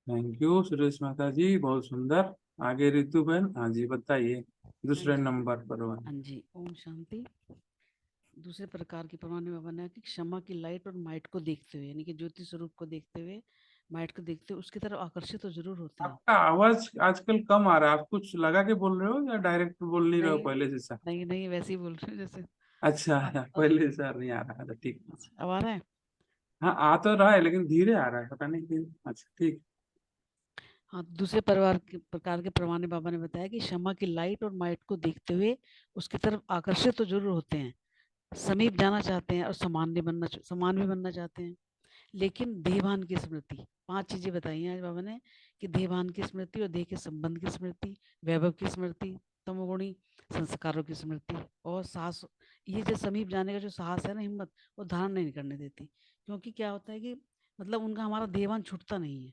थैंक यू सुरेश माता जी, बहुत सुंदर। आगे रितु बहन, हाँ जी बताइए दूसरे नंबर पर। हाँ जी, ओम शांति। दूसरे प्रकार की परमाणु में बना है कि क्षमा की लाइट और माइट को देखते हुए, यानी कि ज्योति स्वरूप को देखते हुए, माइट को देखते हुए उसकी तरफ आकर्षित तो जरूर होते हैं। आपका आवाज आजकल कम आ रहा है, आप कुछ लगा के बोल रहे हो या डायरेक्ट बोल नहीं रहे हो नहीं पहले जैसा? नहीं नहीं, वैसे ही बोल रहे हो जैसे। अच्छा पहले जैसा नहीं आ रहा था, ठीक। अब आ रहा है। हाँ आ तो रहा है लेकिन धीरे आ रहा है, पता नहीं क्यों। अच्छा ठीक। हाँ, दूसरे प्रकार के परमाणु बाबा ने बताया कि क्षमा की लाइट और माइट को देखते हुए उसकी तरफ आकर्षित तो जरूर होते हैं, समीप जाना चाहते हैं और समान भी बनना चाहते हैं। लेकिन देहभान की स्मृति, 5 चीजें बताई हैं आज बाबा ने कि देहभान की स्मृति और देह के संबंध की स्मृति, वैभव की स्मृति, तमोगुणी संस्कारों की स्मृति और साहस। ये जो समीप जाने का जो साहस है ना, हिम्मत, वो धारण नहीं करने देती। क्योंकि क्या होता है कि मतलब उनका हमारा देहभान छूटता नहीं है।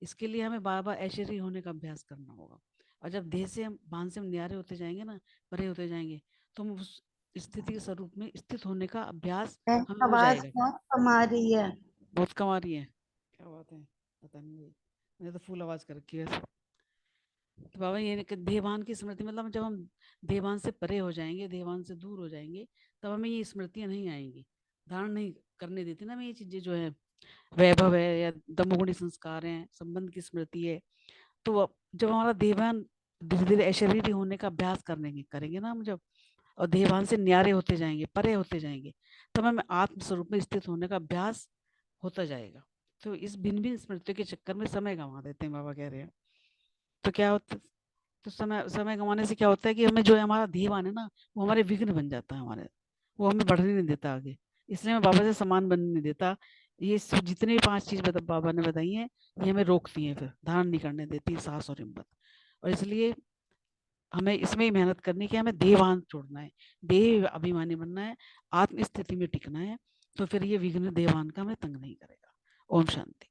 इसके लिए हमें बार बार ऐश्वर्य होने का अभ्यास करना होगा। और जब देह से हम भान से हम न्यारे होते जाएंगे ना, परे होते जाएंगे, तो हम उस स्थिति के स्वरूप में स्थित होने का अभ्यास हमें हो आवाज जाएगा। बहुत कम आ रही है। बहुत कम आ रही है, क्या बात है, पता नहीं भाई, मैंने तो फुल आवाज कर रखी है वैसे। तो बाबा ये कि देवान की स्मृति मतलब जब हम देवान से परे हो जाएंगे, देवान से दूर हो जाएंगे, तब हमें ये स्मृतियां नहीं आएंगी, धारण नहीं करने देती ना हमें ये चीजें जो है, वैभव है या तमोगुणी संस्कार हैं, संबंध की स्मृति है। तो जब हमारा देवान धीरे धीरे अशरीरी होने का अभ्यास करेंगे ना हम, जब और देवान से न्यारे होते जाएंगे, परे होते जाएंगे, तब हमें आत्म स्वरूप में स्थित होने का अभ्यास होता जाएगा। तो इस भिन्न भिन्न स्मृतियों के चक्कर में समय गंवा देते हैं, बाबा कह रहे हैं। तो क्या होता, तो समय समय गंवाने से क्या होता है कि हमें जो है हमारा देवान है ना, वो हमारे विघ्न बन जाता है हमारे, वो हमें बढ़ने नहीं देता आगे। इसलिए मैं बाबा से समान बनने नहीं देता। ये जितने भी 5 चीज बाबा ने बताई हैं, ये हमें रोकती हैं, फिर धारण नहीं करने देती साहस और हिम्मत। और इसलिए हमें इसमें ही मेहनत करनी है कि हमें देहभान छोड़ना है, देह अभिमानी बनना है, आत्म स्थिति में टिकना है। तो फिर ये विघ्न देहभान का हमें तंग नहीं करेगा। ओम शांति।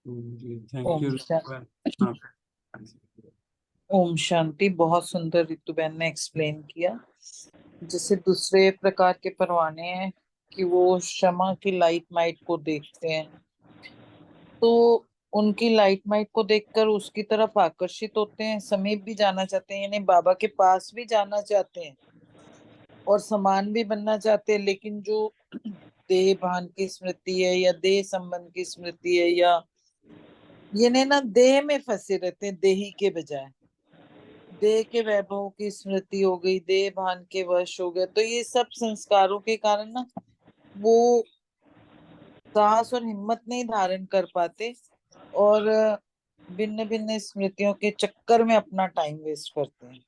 जी थैंक ओम यू रितु शांति। बहन। हाँ ओम शांति। बहुत सुंदर रितु बहन ने एक्सप्लेन किया। जैसे दूसरे प्रकार के परवाने हैं कि वो क्षमा की लाइट माइट को देखते हैं, तो उनकी लाइट माइट को देखकर उसकी तरफ आकर्षित होते हैं, समीप भी जाना चाहते हैं, यानी बाबा के पास भी जाना चाहते हैं और समान भी बनना चाहते हैं। लेकिन जो देह भान की स्मृति है या देह संबंध की स्मृति है, या ये ने ना देह में फंसे रहते हैं, देही के बजाय देह के वैभव की स्मृति हो गई, देह भान के वश हो गए। तो ये सब संस्कारों के कारण ना वो साहस और हिम्मत नहीं धारण कर पाते और भिन्न भिन्न स्मृतियों के चक्कर में अपना टाइम वेस्ट करते हैं।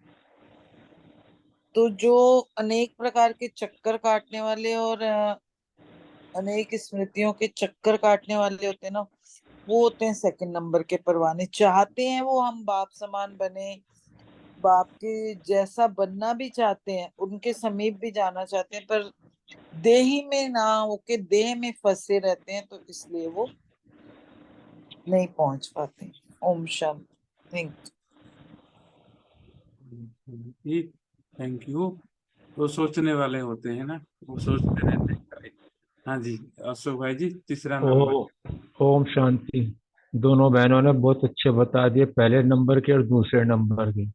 तो जो अनेक प्रकार के चक्कर काटने वाले और अनेक स्मृतियों के चक्कर काटने वाले होते हैं ना, वो होते हैं सेकंड नंबर के परवाने। चाहते हैं वो हम बाप समान बने, बाप के जैसा बनना भी चाहते हैं, उनके समीप भी जाना चाहते हैं, पर देही में ना होके देह में फंसे रहते हैं, तो इसलिए वो नहीं पहुंच पाते। ओम शांति। ठीक, थैंक यू। वो सोचने वाले होते हैं ना, वो सोचते रहते हैं। हाँ जी अशोक भाई जी, तीसरा नंबर। ओ ओम शांति। दोनों बहनों ने बहुत अच्छे बता दिए, पहले नंबर के और दूसरे नंबर के।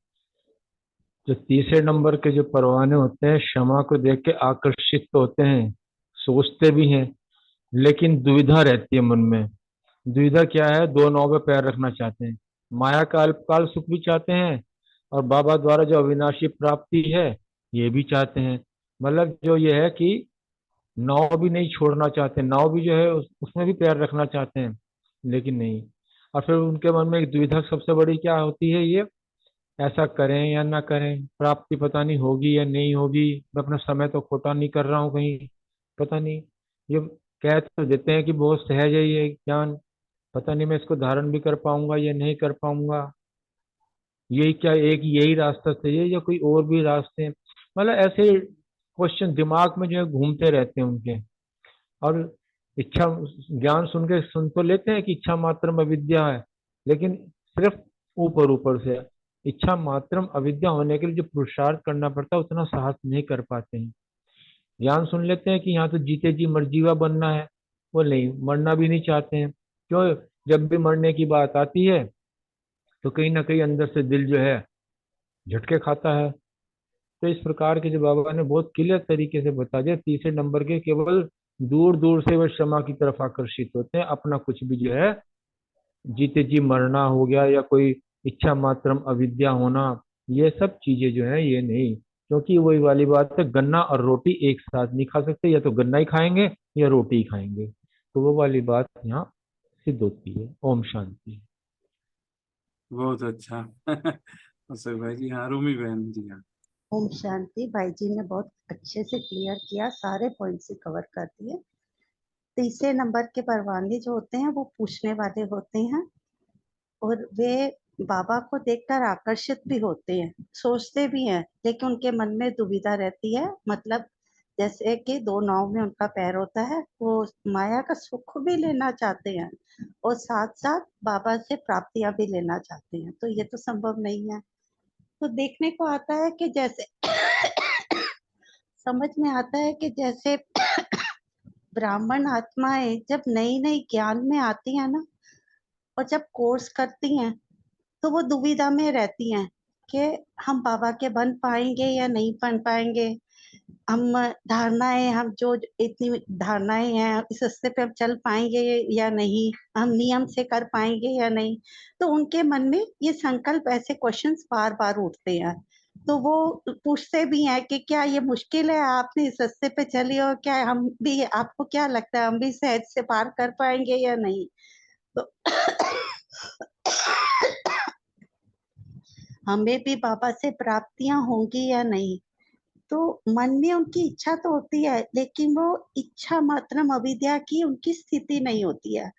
जो तीसरे नंबर के जो परवाने होते हैं, क्षमा को देख के आकर्षित तो होते हैं, सोचते भी हैं, लेकिन दुविधा रहती है मन में। दुविधा क्या है? दो नाव पे पैर रखना चाहते हैं, माया का अल्पकाल सुख भी चाहते हैं और बाबा द्वारा जो अविनाशी प्राप्ति है ये भी चाहते हैं। मतलब जो ये है कि नाव भी नहीं छोड़ना चाहते, नाव भी जो है उसमें भी पैर रखना चाहते हैं, लेकिन नहीं। और फिर उनके मन में एक दुविधा सबसे बड़ी क्या होती है, ये ऐसा करें या ना करें, प्राप्ति पता नहीं होगी या नहीं होगी, मैं अपना समय तो खोटा नहीं कर रहा हूँ कहीं, पता नहीं। ये कह तो देते हैं कि बहुत सहज है ये ज्ञान, पता नहीं मैं इसको धारण भी कर पाऊंगा या नहीं कर पाऊंगा, यही क्या एक यही रास्ता सही है या कोई और भी रास्ते हैं। मतलब ऐसे क्वेश्चन दिमाग में जो है घूमते रहते हैं उनके। और इच्छा ज्ञान सुन तो लेते हैं कि इच्छा मात्रम अविद्या है, लेकिन सिर्फ ऊपर ऊपर से। इच्छा मात्रम अविद्या होने के लिए जो पुरुषार्थ करना पड़ता है उतना साहस नहीं कर पाते हैं। ज्ञान सुन लेते हैं कि यहाँ तो जीते जी मरजीवा बनना है, वो नहीं, मरना भी नहीं चाहते हैं। क्यों? जब भी मरने की बात आती है तो कहीं ना कहीं अंदर से दिल जो है झटके खाता है। तो इस प्रकार के जो बाबा ने बहुत क्लियर तरीके से बता दिया, तीसरे नंबर के केवल दूर दूर से वह क्षमा की तरफ आकर्षित होते हैं, अपना कुछ भी जो है जीते जी मरना हो गया या कोई इच्छा मात्रम अविद्या होना, ये सब चीजें जो है ये नहीं। क्योंकि वही वाली बात है, गन्ना और रोटी एक साथ नहीं खा सकते, या तो गन्ना ही खाएंगे या रोटी ही खाएंगे। तो वो वाली बात यहाँ सिद्ध होती है। ओम शांति। बहुत अच्छा। अशोक भाई जी, हाँ रूमी बहन जी, हाँ। ओम शांति। भाई जी ने बहुत अच्छे से क्लियर किया, सारे पॉइंट्स से कवर कर दिए। तीसरे नंबर के परवाने जो होते हैं वो पूछने वाले होते हैं, और वे बाबा को देखकर आकर्षित भी होते हैं, सोचते भी हैं, लेकिन उनके मन में दुविधा रहती है। मतलब जैसे कि दो नाव में उनका पैर होता है, वो माया का सुख भी लेना चाहते हैं और साथ साथ बाबा से प्राप्तियां भी लेना चाहते हैं, तो ये तो संभव नहीं है। तो देखने को आता है कि जैसे समझ में आता है कि जैसे ब्राह्मण आत्माएं जब नई नई ज्ञान में आती है ना, और जब कोर्स करती हैं, तो वो दुविधा में रहती हैं कि हम बाबा के बन पाएंगे या नहीं बन पाएंगे। हम धारणाएं, हम जो इतनी धारणाएं हैं इस रास्ते पे हम चल पाएंगे या नहीं, हम नियम से कर पाएंगे या नहीं। तो उनके मन में ये संकल्प, ऐसे क्वेश्चंस बार बार उठते हैं। तो वो पूछते भी हैं कि क्या ये मुश्किल है, आपने इस रास्ते पे चली हो, क्या हम भी, आपको क्या लगता है हम भी सहज से पार कर पाएंगे या नहीं। तो हमें भी बाबा से प्राप्तियां होंगी या नहीं। तो मन में उनकी इच्छा तो होती है, लेकिन वो इच्छा मात्रम अविद्या की उनकी स्थिति नहीं होती है।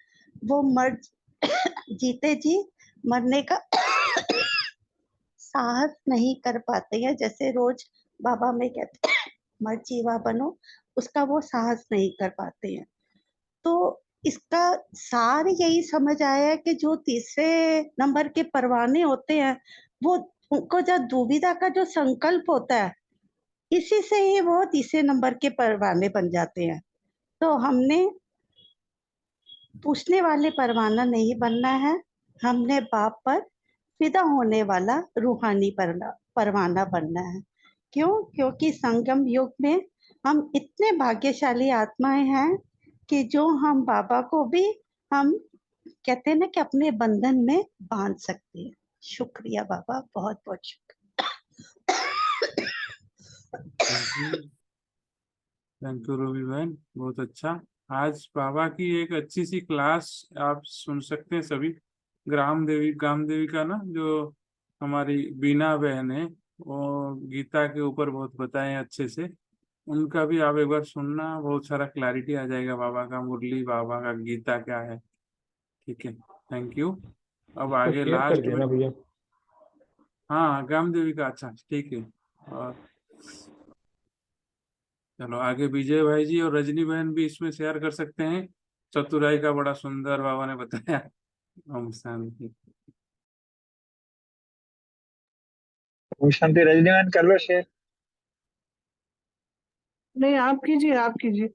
वो मर जीते जी मरने का साहस नहीं कर पाते हैं। जैसे रोज बाबा में कहते हैं मर जीवा बनो, उसका वो साहस नहीं कर पाते हैं। तो इसका सार यही समझ आया है कि जो तीसरे नंबर के परवाने होते हैं, वो उनको जब दुविधा का जो संकल्प होता है, इसी से ही वो तीसरे नंबर के परवाने बन जाते हैं। तो हमने पूछने वाले परवाना नहीं बनना है, हमने बाप पर फिदा होने वाला रूहानी परवाना बनना है। क्यों? क्योंकि संगम युग में हम इतने भाग्यशाली आत्माएं हैं कि जो हम बाबा को भी, हम कहते हैं ना कि अपने बंधन में बांध सकते हैं। शुक्रिया बाबा, बहुत बहुत शुक्रिया। थैंक यू रूमी बहन, बहुत अच्छा। आज बाबा की एक अच्छी सी क्लास आप सुन सकते हैं सभी। ग्राम देवी का ना, जो हमारी बीना बहन है, वो गीता के ऊपर बहुत बताए अच्छे से। उनका भी आप एक बार सुनना, बहुत सारा क्लैरिटी आ जाएगा बाबा का मुरली, बाबा का गीता क्या है। ठीक है, थैंक यू। अब इसको आगे शेयर कर लास्ट में, देना भैया। हाँ ग्राम देवी का, अच्छा ठीक है। और चलो आगे विजय भाई जी और रजनी बहन भी इसमें शेयर कर सकते हैं। चतुराई का बड़ा सुंदर बाबा ने बताया। ओम शांति। ओम शांति। रजनीकांत कर लो शेयर। नहीं, आप कीजिए, आप कीजिए।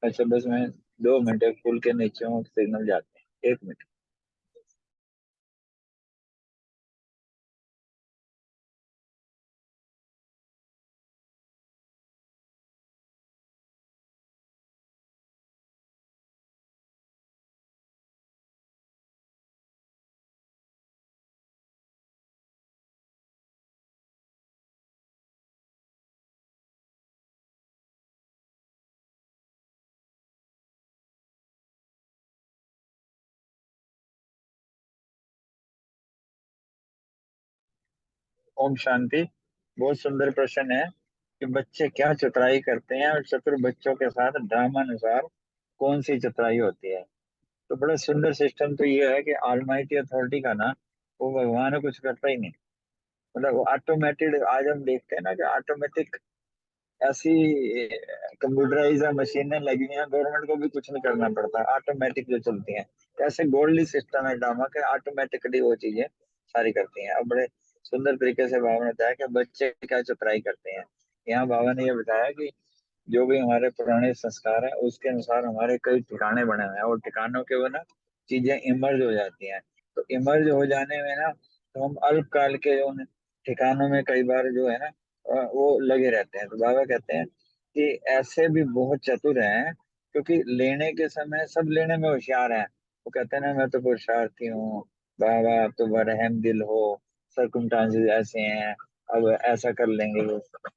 अच्छा, बस मैं 2 मिनट पुल के नीचे हूँ, सिग्नल जाते हैं, 1 मिनट। ओम शांति। बहुत सुंदर प्रश्न है कि बच्चे क्या चतुराई करते हैं और चतुर बच्चों के साथ ड्रामा अनुसार कौन सी चतुराई होती है। तो बड़ा सुंदर सिस्टम तो ये है कि ऑलमाइटी अथॉरिटी का ना, वो भगवान है, कुछ करता ही नहीं। मतलब ऑटोमेटेड, आज हम देखते हैं ना कि ऑटोमेटिक ऐसी कंप्यूटराइज मशीनें लगी हैं, गवर्नमेंट को भी कुछ नहीं करना पड़ता, ऑटोमेटिक जो चलती हैं। तो ऐसे गोल्डली सिस्टम है ड्रामा के, ऑटोमेटिकली वो चीजें सारी करती हैं। अब बड़े सुंदर तरीके से बाबा ने बताया कि बच्चे क्या चतुराई करते हैं। यहाँ बाबा ने ये बताया कि जो भी हमारे पुराने संस्कार है उसके अनुसार हमारे कई ठिकाने बने हुए हैं, और ठिकानों के वो ना चीजें इमर्ज हो जाती हैं। तो इमर्ज हो जाने में ना, तो हम अल्पकाल के उन ठिकानों में कई बार जो है ना वो लगे रहते हैं। तो बाबा कहते हैं कि ऐसे भी बहुत चतुर हैं, क्योंकि लेने के समय सब लेने में होशियार हैं। वो कहते हैं ना, मैं तो पुरुषार्थी हूँ बाबा, आप तो बड़े रहम दिल हो, सर्कमस्टांसेस ऐसे हैं, अब ऐसा कर लेंगे,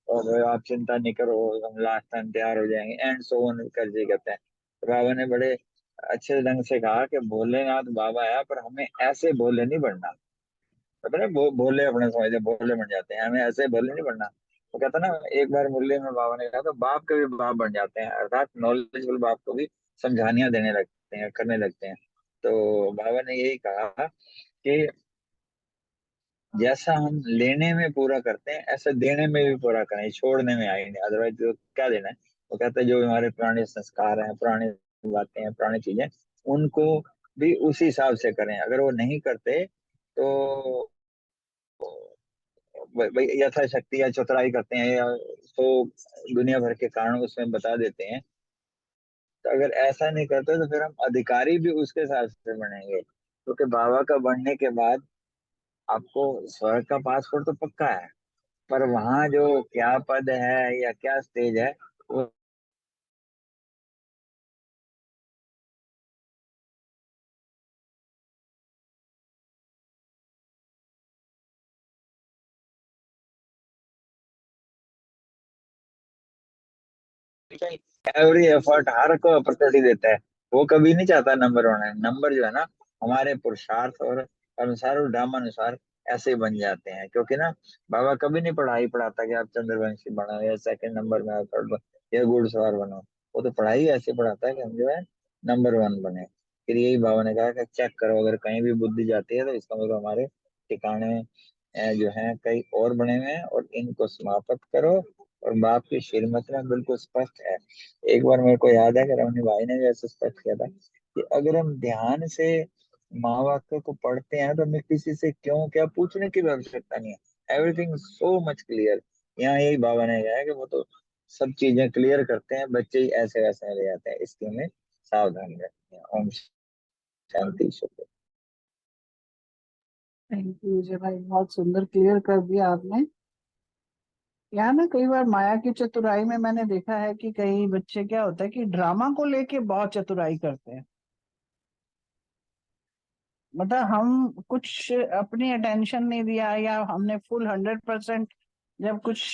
और आप चिंता नहीं करो, हम लास्ट टाइम तैयार हो जाएंगे, एंड सो ऑन करके कहते हैं। तो बाबा ने बड़े अच्छे ढंग से कहा कि भोलेनाथ बाबा है, पर हमें ऐसे भोले नहीं बनना। पता है भोले अपने समझते भोले बन जाते हैं, हमें ऐसे भोले नहीं बनना। वो कहता ना, एक बार मुरली में बाबा ने कहा तो बाप के भी बाप बन जाते हैं, अर्थात नॉलेजेबल बाप को भी समझानियां देने लगते हैं, करने लगते हैं। तो बाबा ने यही कहा कि जैसा हम लेने में पूरा करते हैं, ऐसा देने में भी पूरा करें, छोड़ने में आए नहीं, अदरवाइज तो क्या देना है। वो कहते हैं जो हमारे पुराने संस्कार हैं, पुरानी बातें हैं, पुरानी चीजें, उनको भी उसी हिसाब से करें। अगर वो नहीं करते तो भाई यथाशक्ति या चतुराई करते हैं, या तो दुनिया भर के कारण उसमें बता देते हैं। तो अगर ऐसा नहीं करते तो फिर हम अधिकारी भी उसके हिसाब से बनेंगे, क्योंकि बाबा का बनने के बाद आपको स्वर्ग का पासपोर्ट तो पक्का है, पर वहाँ जो क्या पद है या क्या स्टेज है, वो एवरी एफर्ट हर को अपॉर्चुनिटी देता है। वो कभी नहीं चाहता नंबर वन है, नंबर जो है ना हमारे पुरुषार्थ और अनुसार और ड्रामा अनुसार ऐसे ही बन जाते हैं। क्योंकि ना बाबा कभी नहीं पढ़ाई पढ़ाता कि आप चंद्रवंशी बनो या सेकंड नंबर में आओ, थर्ड या घुड़सवार बनो। वो तो पढ़ाई ऐसे पढ़ाता है कि हम जो है नंबर वन बने। फिर यही बाबा ने कहा कि चेक करो, अगर कहीं भी बुद्धि जाती है तो इसका मतलब हमारे ठिकाने जो है कई और बने हुए हैं, और इनको समाप्त करो। और बाप की श्रीमत में बिल्कुल स्पष्ट है। एक बार मेरे को याद है कि रमनी भाई ने भी ऐसे स्पष्ट किया था कि अगर हम ध्यान से महावाक्य को पढ़ते हैं तो हमें किसी से क्यों क्या पूछने की भी आवश्यकता नहीं है। Everything so much clear. यहाँ यही बाबा ने कहा है कि वो तो सब चीजें क्लियर करते हैं, बच्चे ही ऐसे वैसे ले जाते हैं, इसके में सावधान रहते हैं। ओम शांति शुक्र। थैंक यू विजय भाई, बहुत सुंदर क्लियर कर दिया आपने। यहाँ ना कई बार माया की चतुराई में मैंने देखा है कि कई बच्चे क्या होता है कि ड्रामा को लेके बहुत चतुराई करते हैं। मतलब हम कुछ अपनी अटेंशन नहीं दिया, या हमने फुल 100% जब कुछ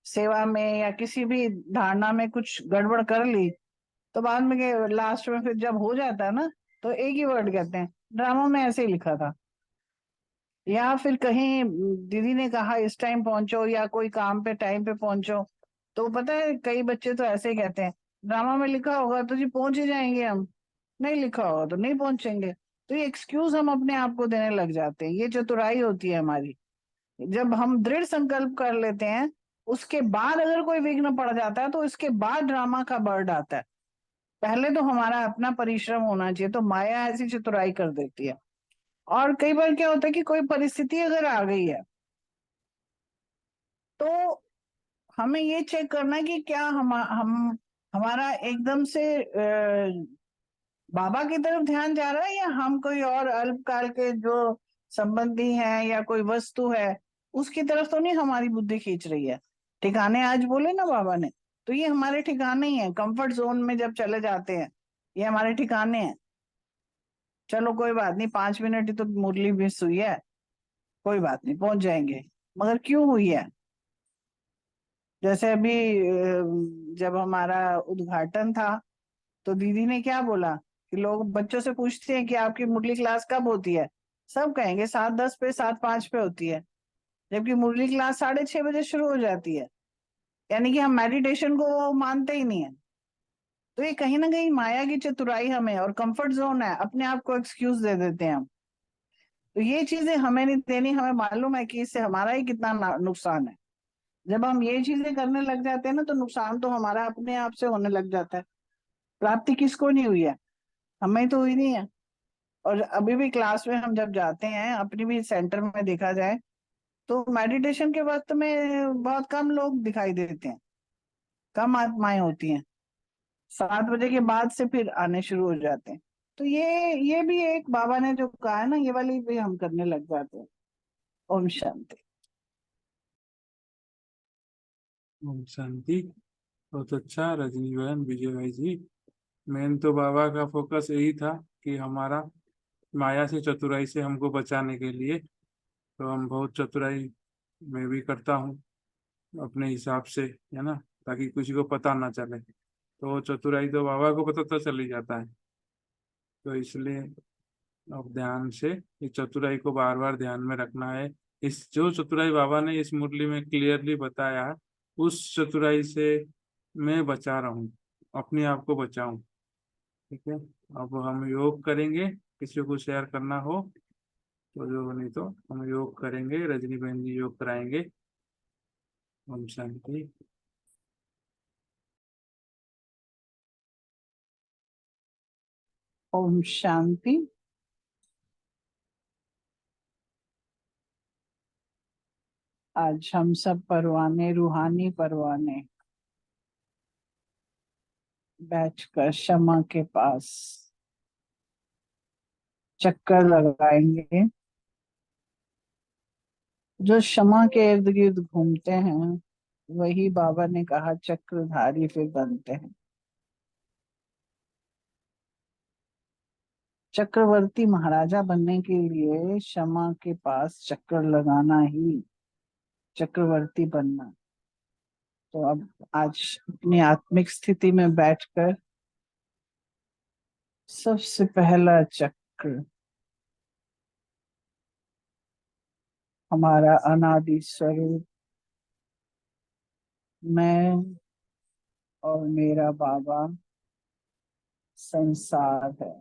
सेवा में या किसी भी धारणा में कुछ गड़बड़ कर ली, तो बाद में लास्ट में फिर जब हो जाता है ना, तो एक ही वर्ड कहते हैं, ड्रामा में ऐसे ही लिखा था। या फिर कहीं दीदी ने कहा इस टाइम पहुंचो, या कोई काम पे टाइम पे पहुंचो, तो पता है कई बच्चे तो ऐसे ही कहते हैं, ड्रामा में लिखा होगा तो जी पहुंच ही जाएंगे हम, नहीं लिखा होगा तो नहीं पहुंचेंगे। तो ये एक्सक्यूज हम अपने आप को देने लग जाते हैं। ये चतुराई होती है हमारी। जब हम दृढ़ संकल्प कर लेते हैं, उसके बाद अगर कोई विघ्न पड़ जाता है तो इसके बाद ड्रामा का बर्ड आता है। पहले तो हमारा अपना परिश्रम होना चाहिए। तो माया ऐसी चतुराई कर देती है। और कई बार क्या होता है कि कोई परिस्थिति अगर आ गई है, तो हमें ये चेक करना है कि क्या हम हमारा एकदम से बाबा की तरफ ध्यान जा रहा है, या हम कोई और अल्पकाल के जो संबंधी हैं या कोई वस्तु है उसकी तरफ तो नहीं हमारी बुद्धि खींच रही है। ठिकाने आज बोले ना बाबा ने, तो ये हमारे ठिकाने ही है। कंफर्ट जोन में जब चले जाते हैं, ये हमारे ठिकाने हैं। चलो कोई बात नहीं, 5 मिनट ही तो मुरली मिस हुई है, कोई बात नहीं पहुंच जाएंगे। मगर क्यों हुई है? जैसे अभी जब हमारा उद्घाटन था, तो दीदी ने क्या बोला कि लोग बच्चों से पूछते हैं कि आपकी मुरली क्लास कब होती है, सब कहेंगे 7:10 पे, 7:05 पे होती है। जबकि मुरली क्लास 6:30 बजे शुरू हो जाती है। यानी कि हम मेडिटेशन को मानते ही नहीं है। तो ये कहीं ना कहीं माया की चतुराई हमें, और कंफर्ट जोन है, अपने आप को एक्सक्यूज दे देते हैं हम। तो ये चीजें हमें नहीं देनी, हमें मालूम है कि इससे हमारा ही कितना नुकसान है। जब हम ये चीजें करने लग जाते हैं ना, तो नुकसान तो हमारा अपने आप से होने लग जाता है। प्राप्ति किसको नहीं हुई है? हमें तो हुई नहीं है। और अभी भी क्लास में हम जब जाते हैं, अपनी भी सेंटर में देखा जाए, तो मेडिटेशन के वक्त में बहुत कम लोग दिखाई देते हैं, कम आत्माएं होती हैं। 7 बजे के बाद से फिर आने शुरू हो जाते हैं। तो ये भी एक बाबा ने जो कहा है ना, ये वाली भी हम करने लग जाते हैं। ओम शांति। ओम शांति। बहुत अच्छा रजनी बहन, विजय भाई जी। मेन तो बाबा का फोकस यही था कि हमारा माया से, चतुराई से हमको बचाने के लिए। तो हम बहुत चतुराई मैं भी करता हूँ अपने हिसाब से, है ना, ताकि किसी को पता ना चले। तो चतुराई तो बाबा को पता तो चल ही जाता है। तो इसलिए अब ध्यान से इस चतुराई को बार बार ध्यान में रखना है। इस जो चतुराई बाबा ने इस मुरली में क्लियरली बताया है, उस चतुराई से मैं बचा रहूं, अपने आप को बचाऊं। ठीक है। अब हम योग करेंगे, किसी को शेयर करना हो तो, जो नहीं तो हम योग करेंगे, रजनी बहन जी योग कराएंगे। ओम शांति। ओम शांति। आज हम सब परवाने, रूहानी परवाने, बैठकर शमा के पास चक्कर लगाएंगे। जो शमा के इर्द गिर्द घूमते हैं, वही बाबा ने कहा चक्रधारी फिर बनते हैं। चक्रवर्ती महाराजा बनने के लिए शमा के पास चक्कर लगाना ही चक्रवर्ती बनना। तो अब आज अपनी आत्मिक स्थिति में बैठकर सबसे पहला चक्र हमारा अनादि स्वरूप मैं और मेरा बाबा संसार है।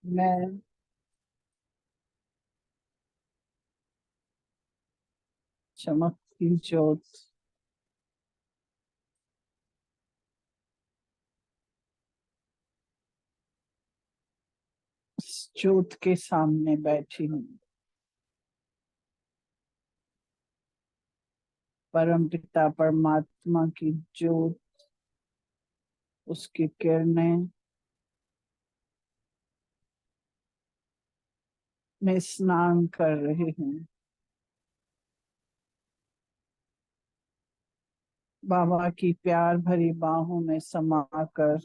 मैं चमकती ज्योत, इस ज्योत के सामने बैठी हूँ। परम पिता परमात्मा की ज्योत, उसकी किरणें में स्नान कर रही हूँ। बाबा की प्यार भरी बाहों में समाकर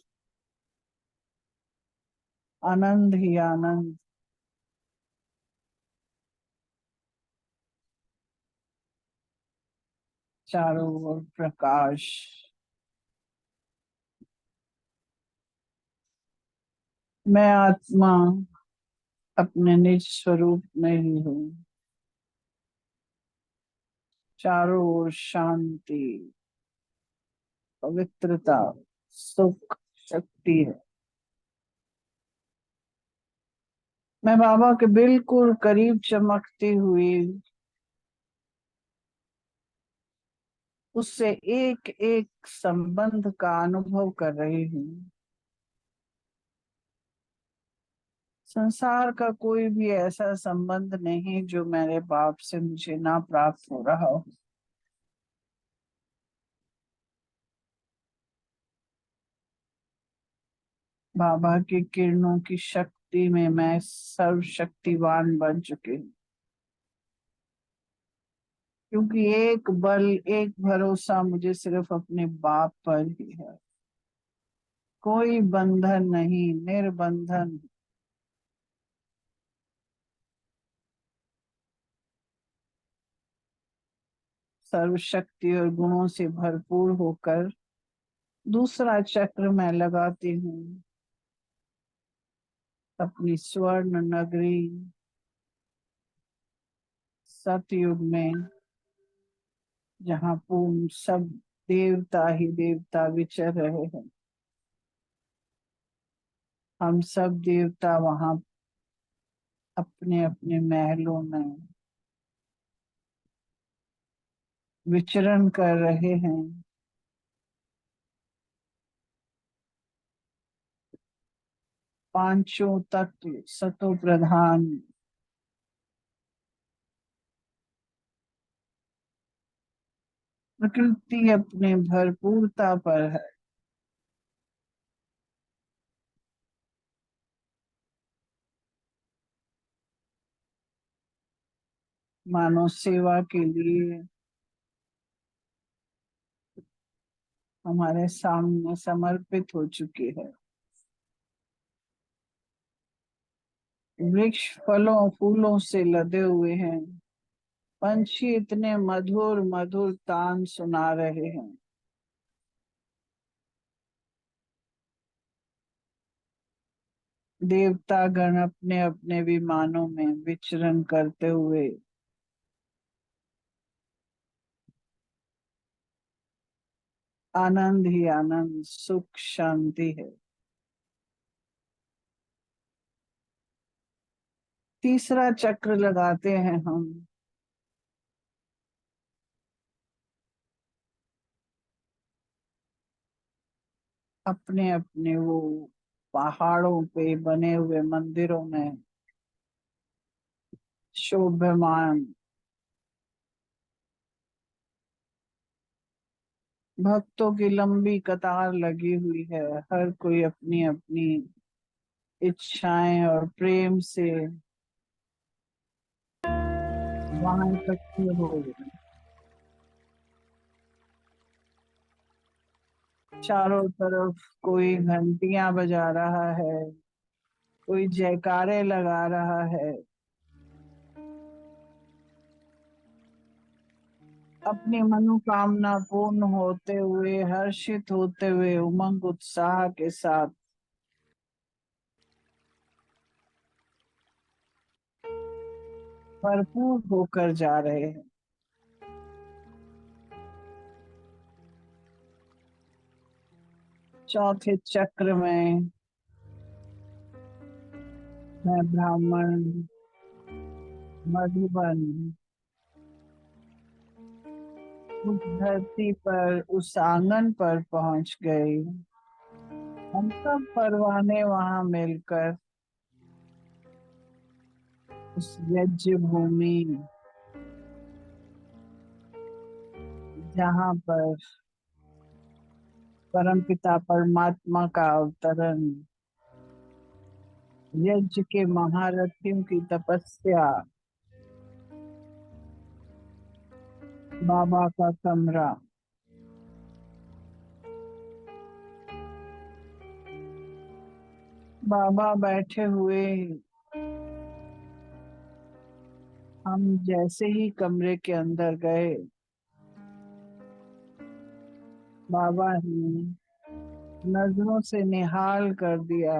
आनंद ही आनंद, चारों ओर प्रकाश। मैं आत्मा अपने निज स्वरूप में ही हूँ। चारों ओर शांति, पवित्रता, सुख, शक्ति है। मैं बाबा के बिल्कुल करीब चमकती हुई उससे एक एक संबंध का अनुभव कर रही हूँ। संसार का कोई भी ऐसा संबंध नहीं जो मेरे बाप से मुझे ना प्राप्त हो रहा हो। बाबा की किरणों की शक्ति में मैं सर्वशक्तिवान बन चुकी हूँ। क्योंकि एक बल, एक भरोसा मुझे सिर्फ अपने बाप पर ही है। कोई बंधन नहीं, निर्बंधन। सर्वशक्ति और गुणों से भरपूर होकर दूसरा चक्र मैं लगाती हूँ अपनी स्वर्ण नगरी सतयुग में, जहाँ पूर्ण सब देवता ही देवता विचर रहे हैं। हम सब देवता वहां अपने अपने महलों में विचरण कर रहे हैं। पांचों तत्व सतो प्रधान प्रकृति अपने भरपूरता पर है। मानव सेवा के लिए हमारे सामने समर्पित हो चुकी है। वृक्ष फलों फूलों से लदे हुए हैं। पंछी इतने मधुर मधुर तान सुना रहे हैं। देवता गण अपने अपने विमानों में विचरण करते हुए आनंद ही आनंद, सुख शांति है। तीसरा चक्र लगाते हैं हम। अपने अपने वो पहाड़ों पे बने हुए मंदिरों में शोभमान भक्तों की लंबी कतार लगी हुई है। हर कोई अपनी अपनी इच्छाएं और प्रेम से वहां इकट्ठे हो गए। चारों तरफ कोई घंटियां बजा रहा है, कोई जयकारे लगा रहा है। अपनी मनोकामना पूर्ण होते हुए, हर्षित होते हुए, उमंग उत्साह के साथ भरपूर होकर जा रहे हैं। चौथे चक्र में मैं ब्राह्मण मधुबन उस धरती पर, उस आंगन पर पहुंच गए। हम सब परवाने वहां मिलकर उस यज्ञ भूमि, जहाँ पर परमपिता परमात्मा का अवतरण, यज्ञ के महारथियों की तपस्या, बाबा का कमरा, बाबा बैठे हुए। हम जैसे ही कमरे के अंदर गए, बाबा ने नजरों से निहाल कर दिया।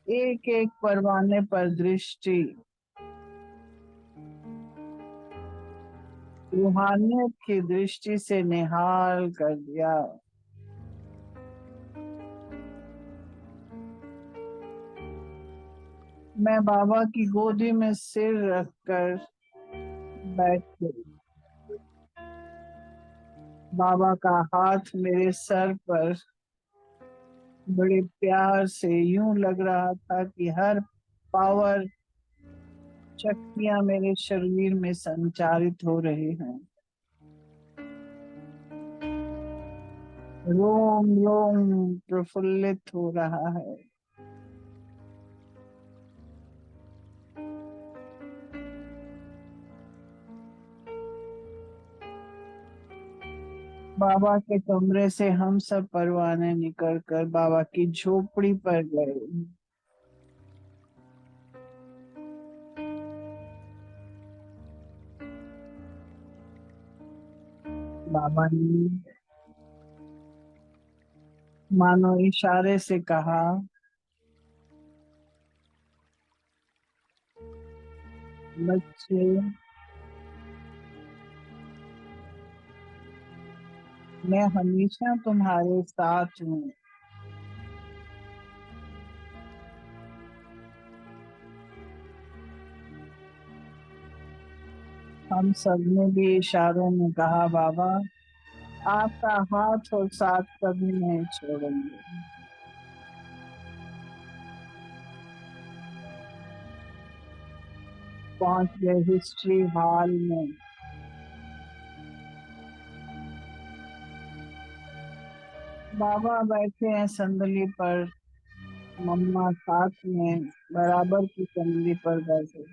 एक एक परवाने पर दृष्टि, रूहानियत की दृष्टि से निहाल कर दिया। मैं बाबा की गोदी में सिर रखकर बैठ गई। बाबा का हाथ मेरे सर पर बड़े प्यार से, यूं लग रहा था कि हर पावर, शक्तियां मेरे शरीर में संचारित हो रही हैं। रोम रोम प्रफुल्लित हो रहा है। बाबा के कमरे से हम सब परवाने निकलकर बाबा की झोपड़ी पर गए। बाबा ने मानो इशारे से कहा, बच्चे मैं हमेशा तुम्हारे साथ हूँ। हम सब ने भी इशारों में कहा, बाबा आपका हाथ और साथ कभी नहीं छोड़ेंगे। पहुंच गए हिस्ट्री हॉल में। बाबा बैठे हैं संदली पर, मम्मा साथ में बराबर की संदली पर बैठे,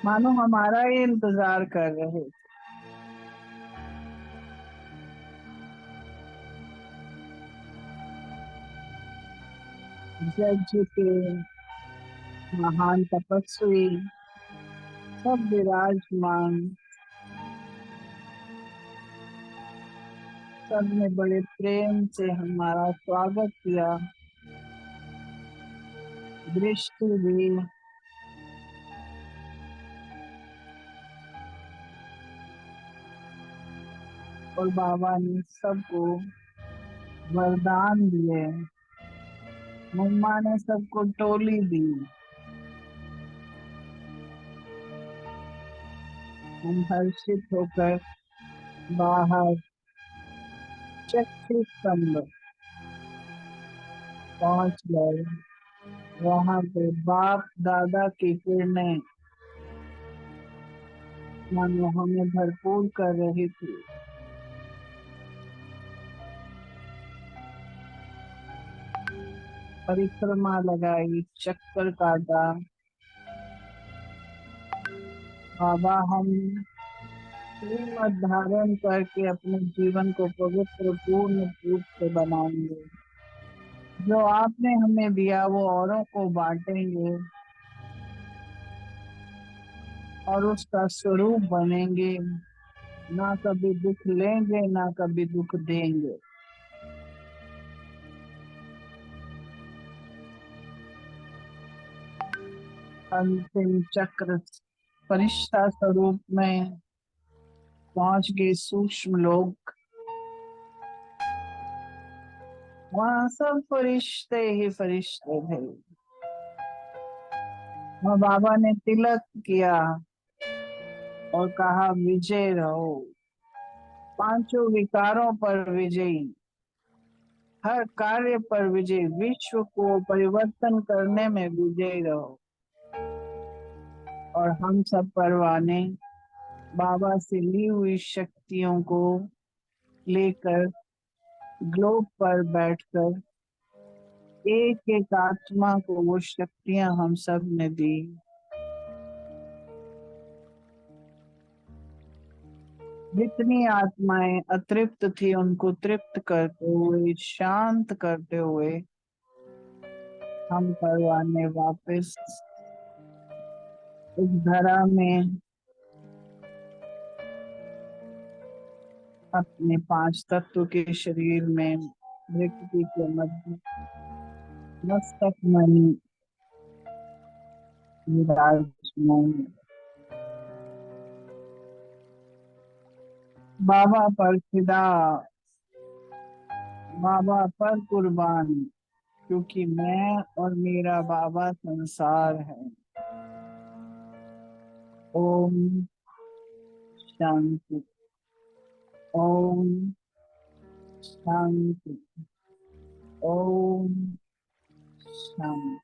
मानो हमारा ही इंतजार कर रहे। जज के महान तपस्वी सब विराजमान, सबने बड़े प्रेम से हमारा स्वागत किया। दृष्टि भी और बाबा ने सबको वरदान दिए। मम्मा ने सबको टोली दी। हम हर्षित होकर बाहर चक्षु स्तंभ पहुंच गए। वहां पे बाप दादा की किरणें मानो हमें भरपूर कर रही थी। परिक्रमा लगाई, चक्कर काटा। बाबा हम श्रीमत धारण करके अपने जीवन को पवित्र पूर्ण रूप से बनाएंगे। जो आपने हमें दिया वो औरों को बांटेंगे और उसका स्वरूप बनेंगे। ना कभी दुख लेंगे ना कभी दुख देंगे। अंतिम चक्र फरिश्ता स्वरूप में पहुंच गए सूक्ष्म लोग। वहां सब फरिश्ते ही फरिश्ते थे। वहाँ बाबा ने तिलक किया और कहा, विजय रहो, पांचों विकारों पर विजयी, हर कार्य पर विजयी, विश्व को परिवर्तन करने में विजयी रहो। और हम सब परवाने बाबा से ली हुई शक्तियों को लेकर ग्लोब पर बैठकर एक एक आत्मा को वो शक्तियां हम सब ने दी। जितनी आत्माएं अतृप्त थी उनको तृप्त करते हुए, शांत करते हुए हम परवाने वापस इस धरा में अपने पांच तत्व के शरीर में प्रकृति के मध्य मस्तक मणि विराजमान। बाबा पर फिदा, बाबा पर कुर्बान, क्योंकि मैं और मेरा बाबा संसार है। ओम शांति। ओम शांति। ओम शांति।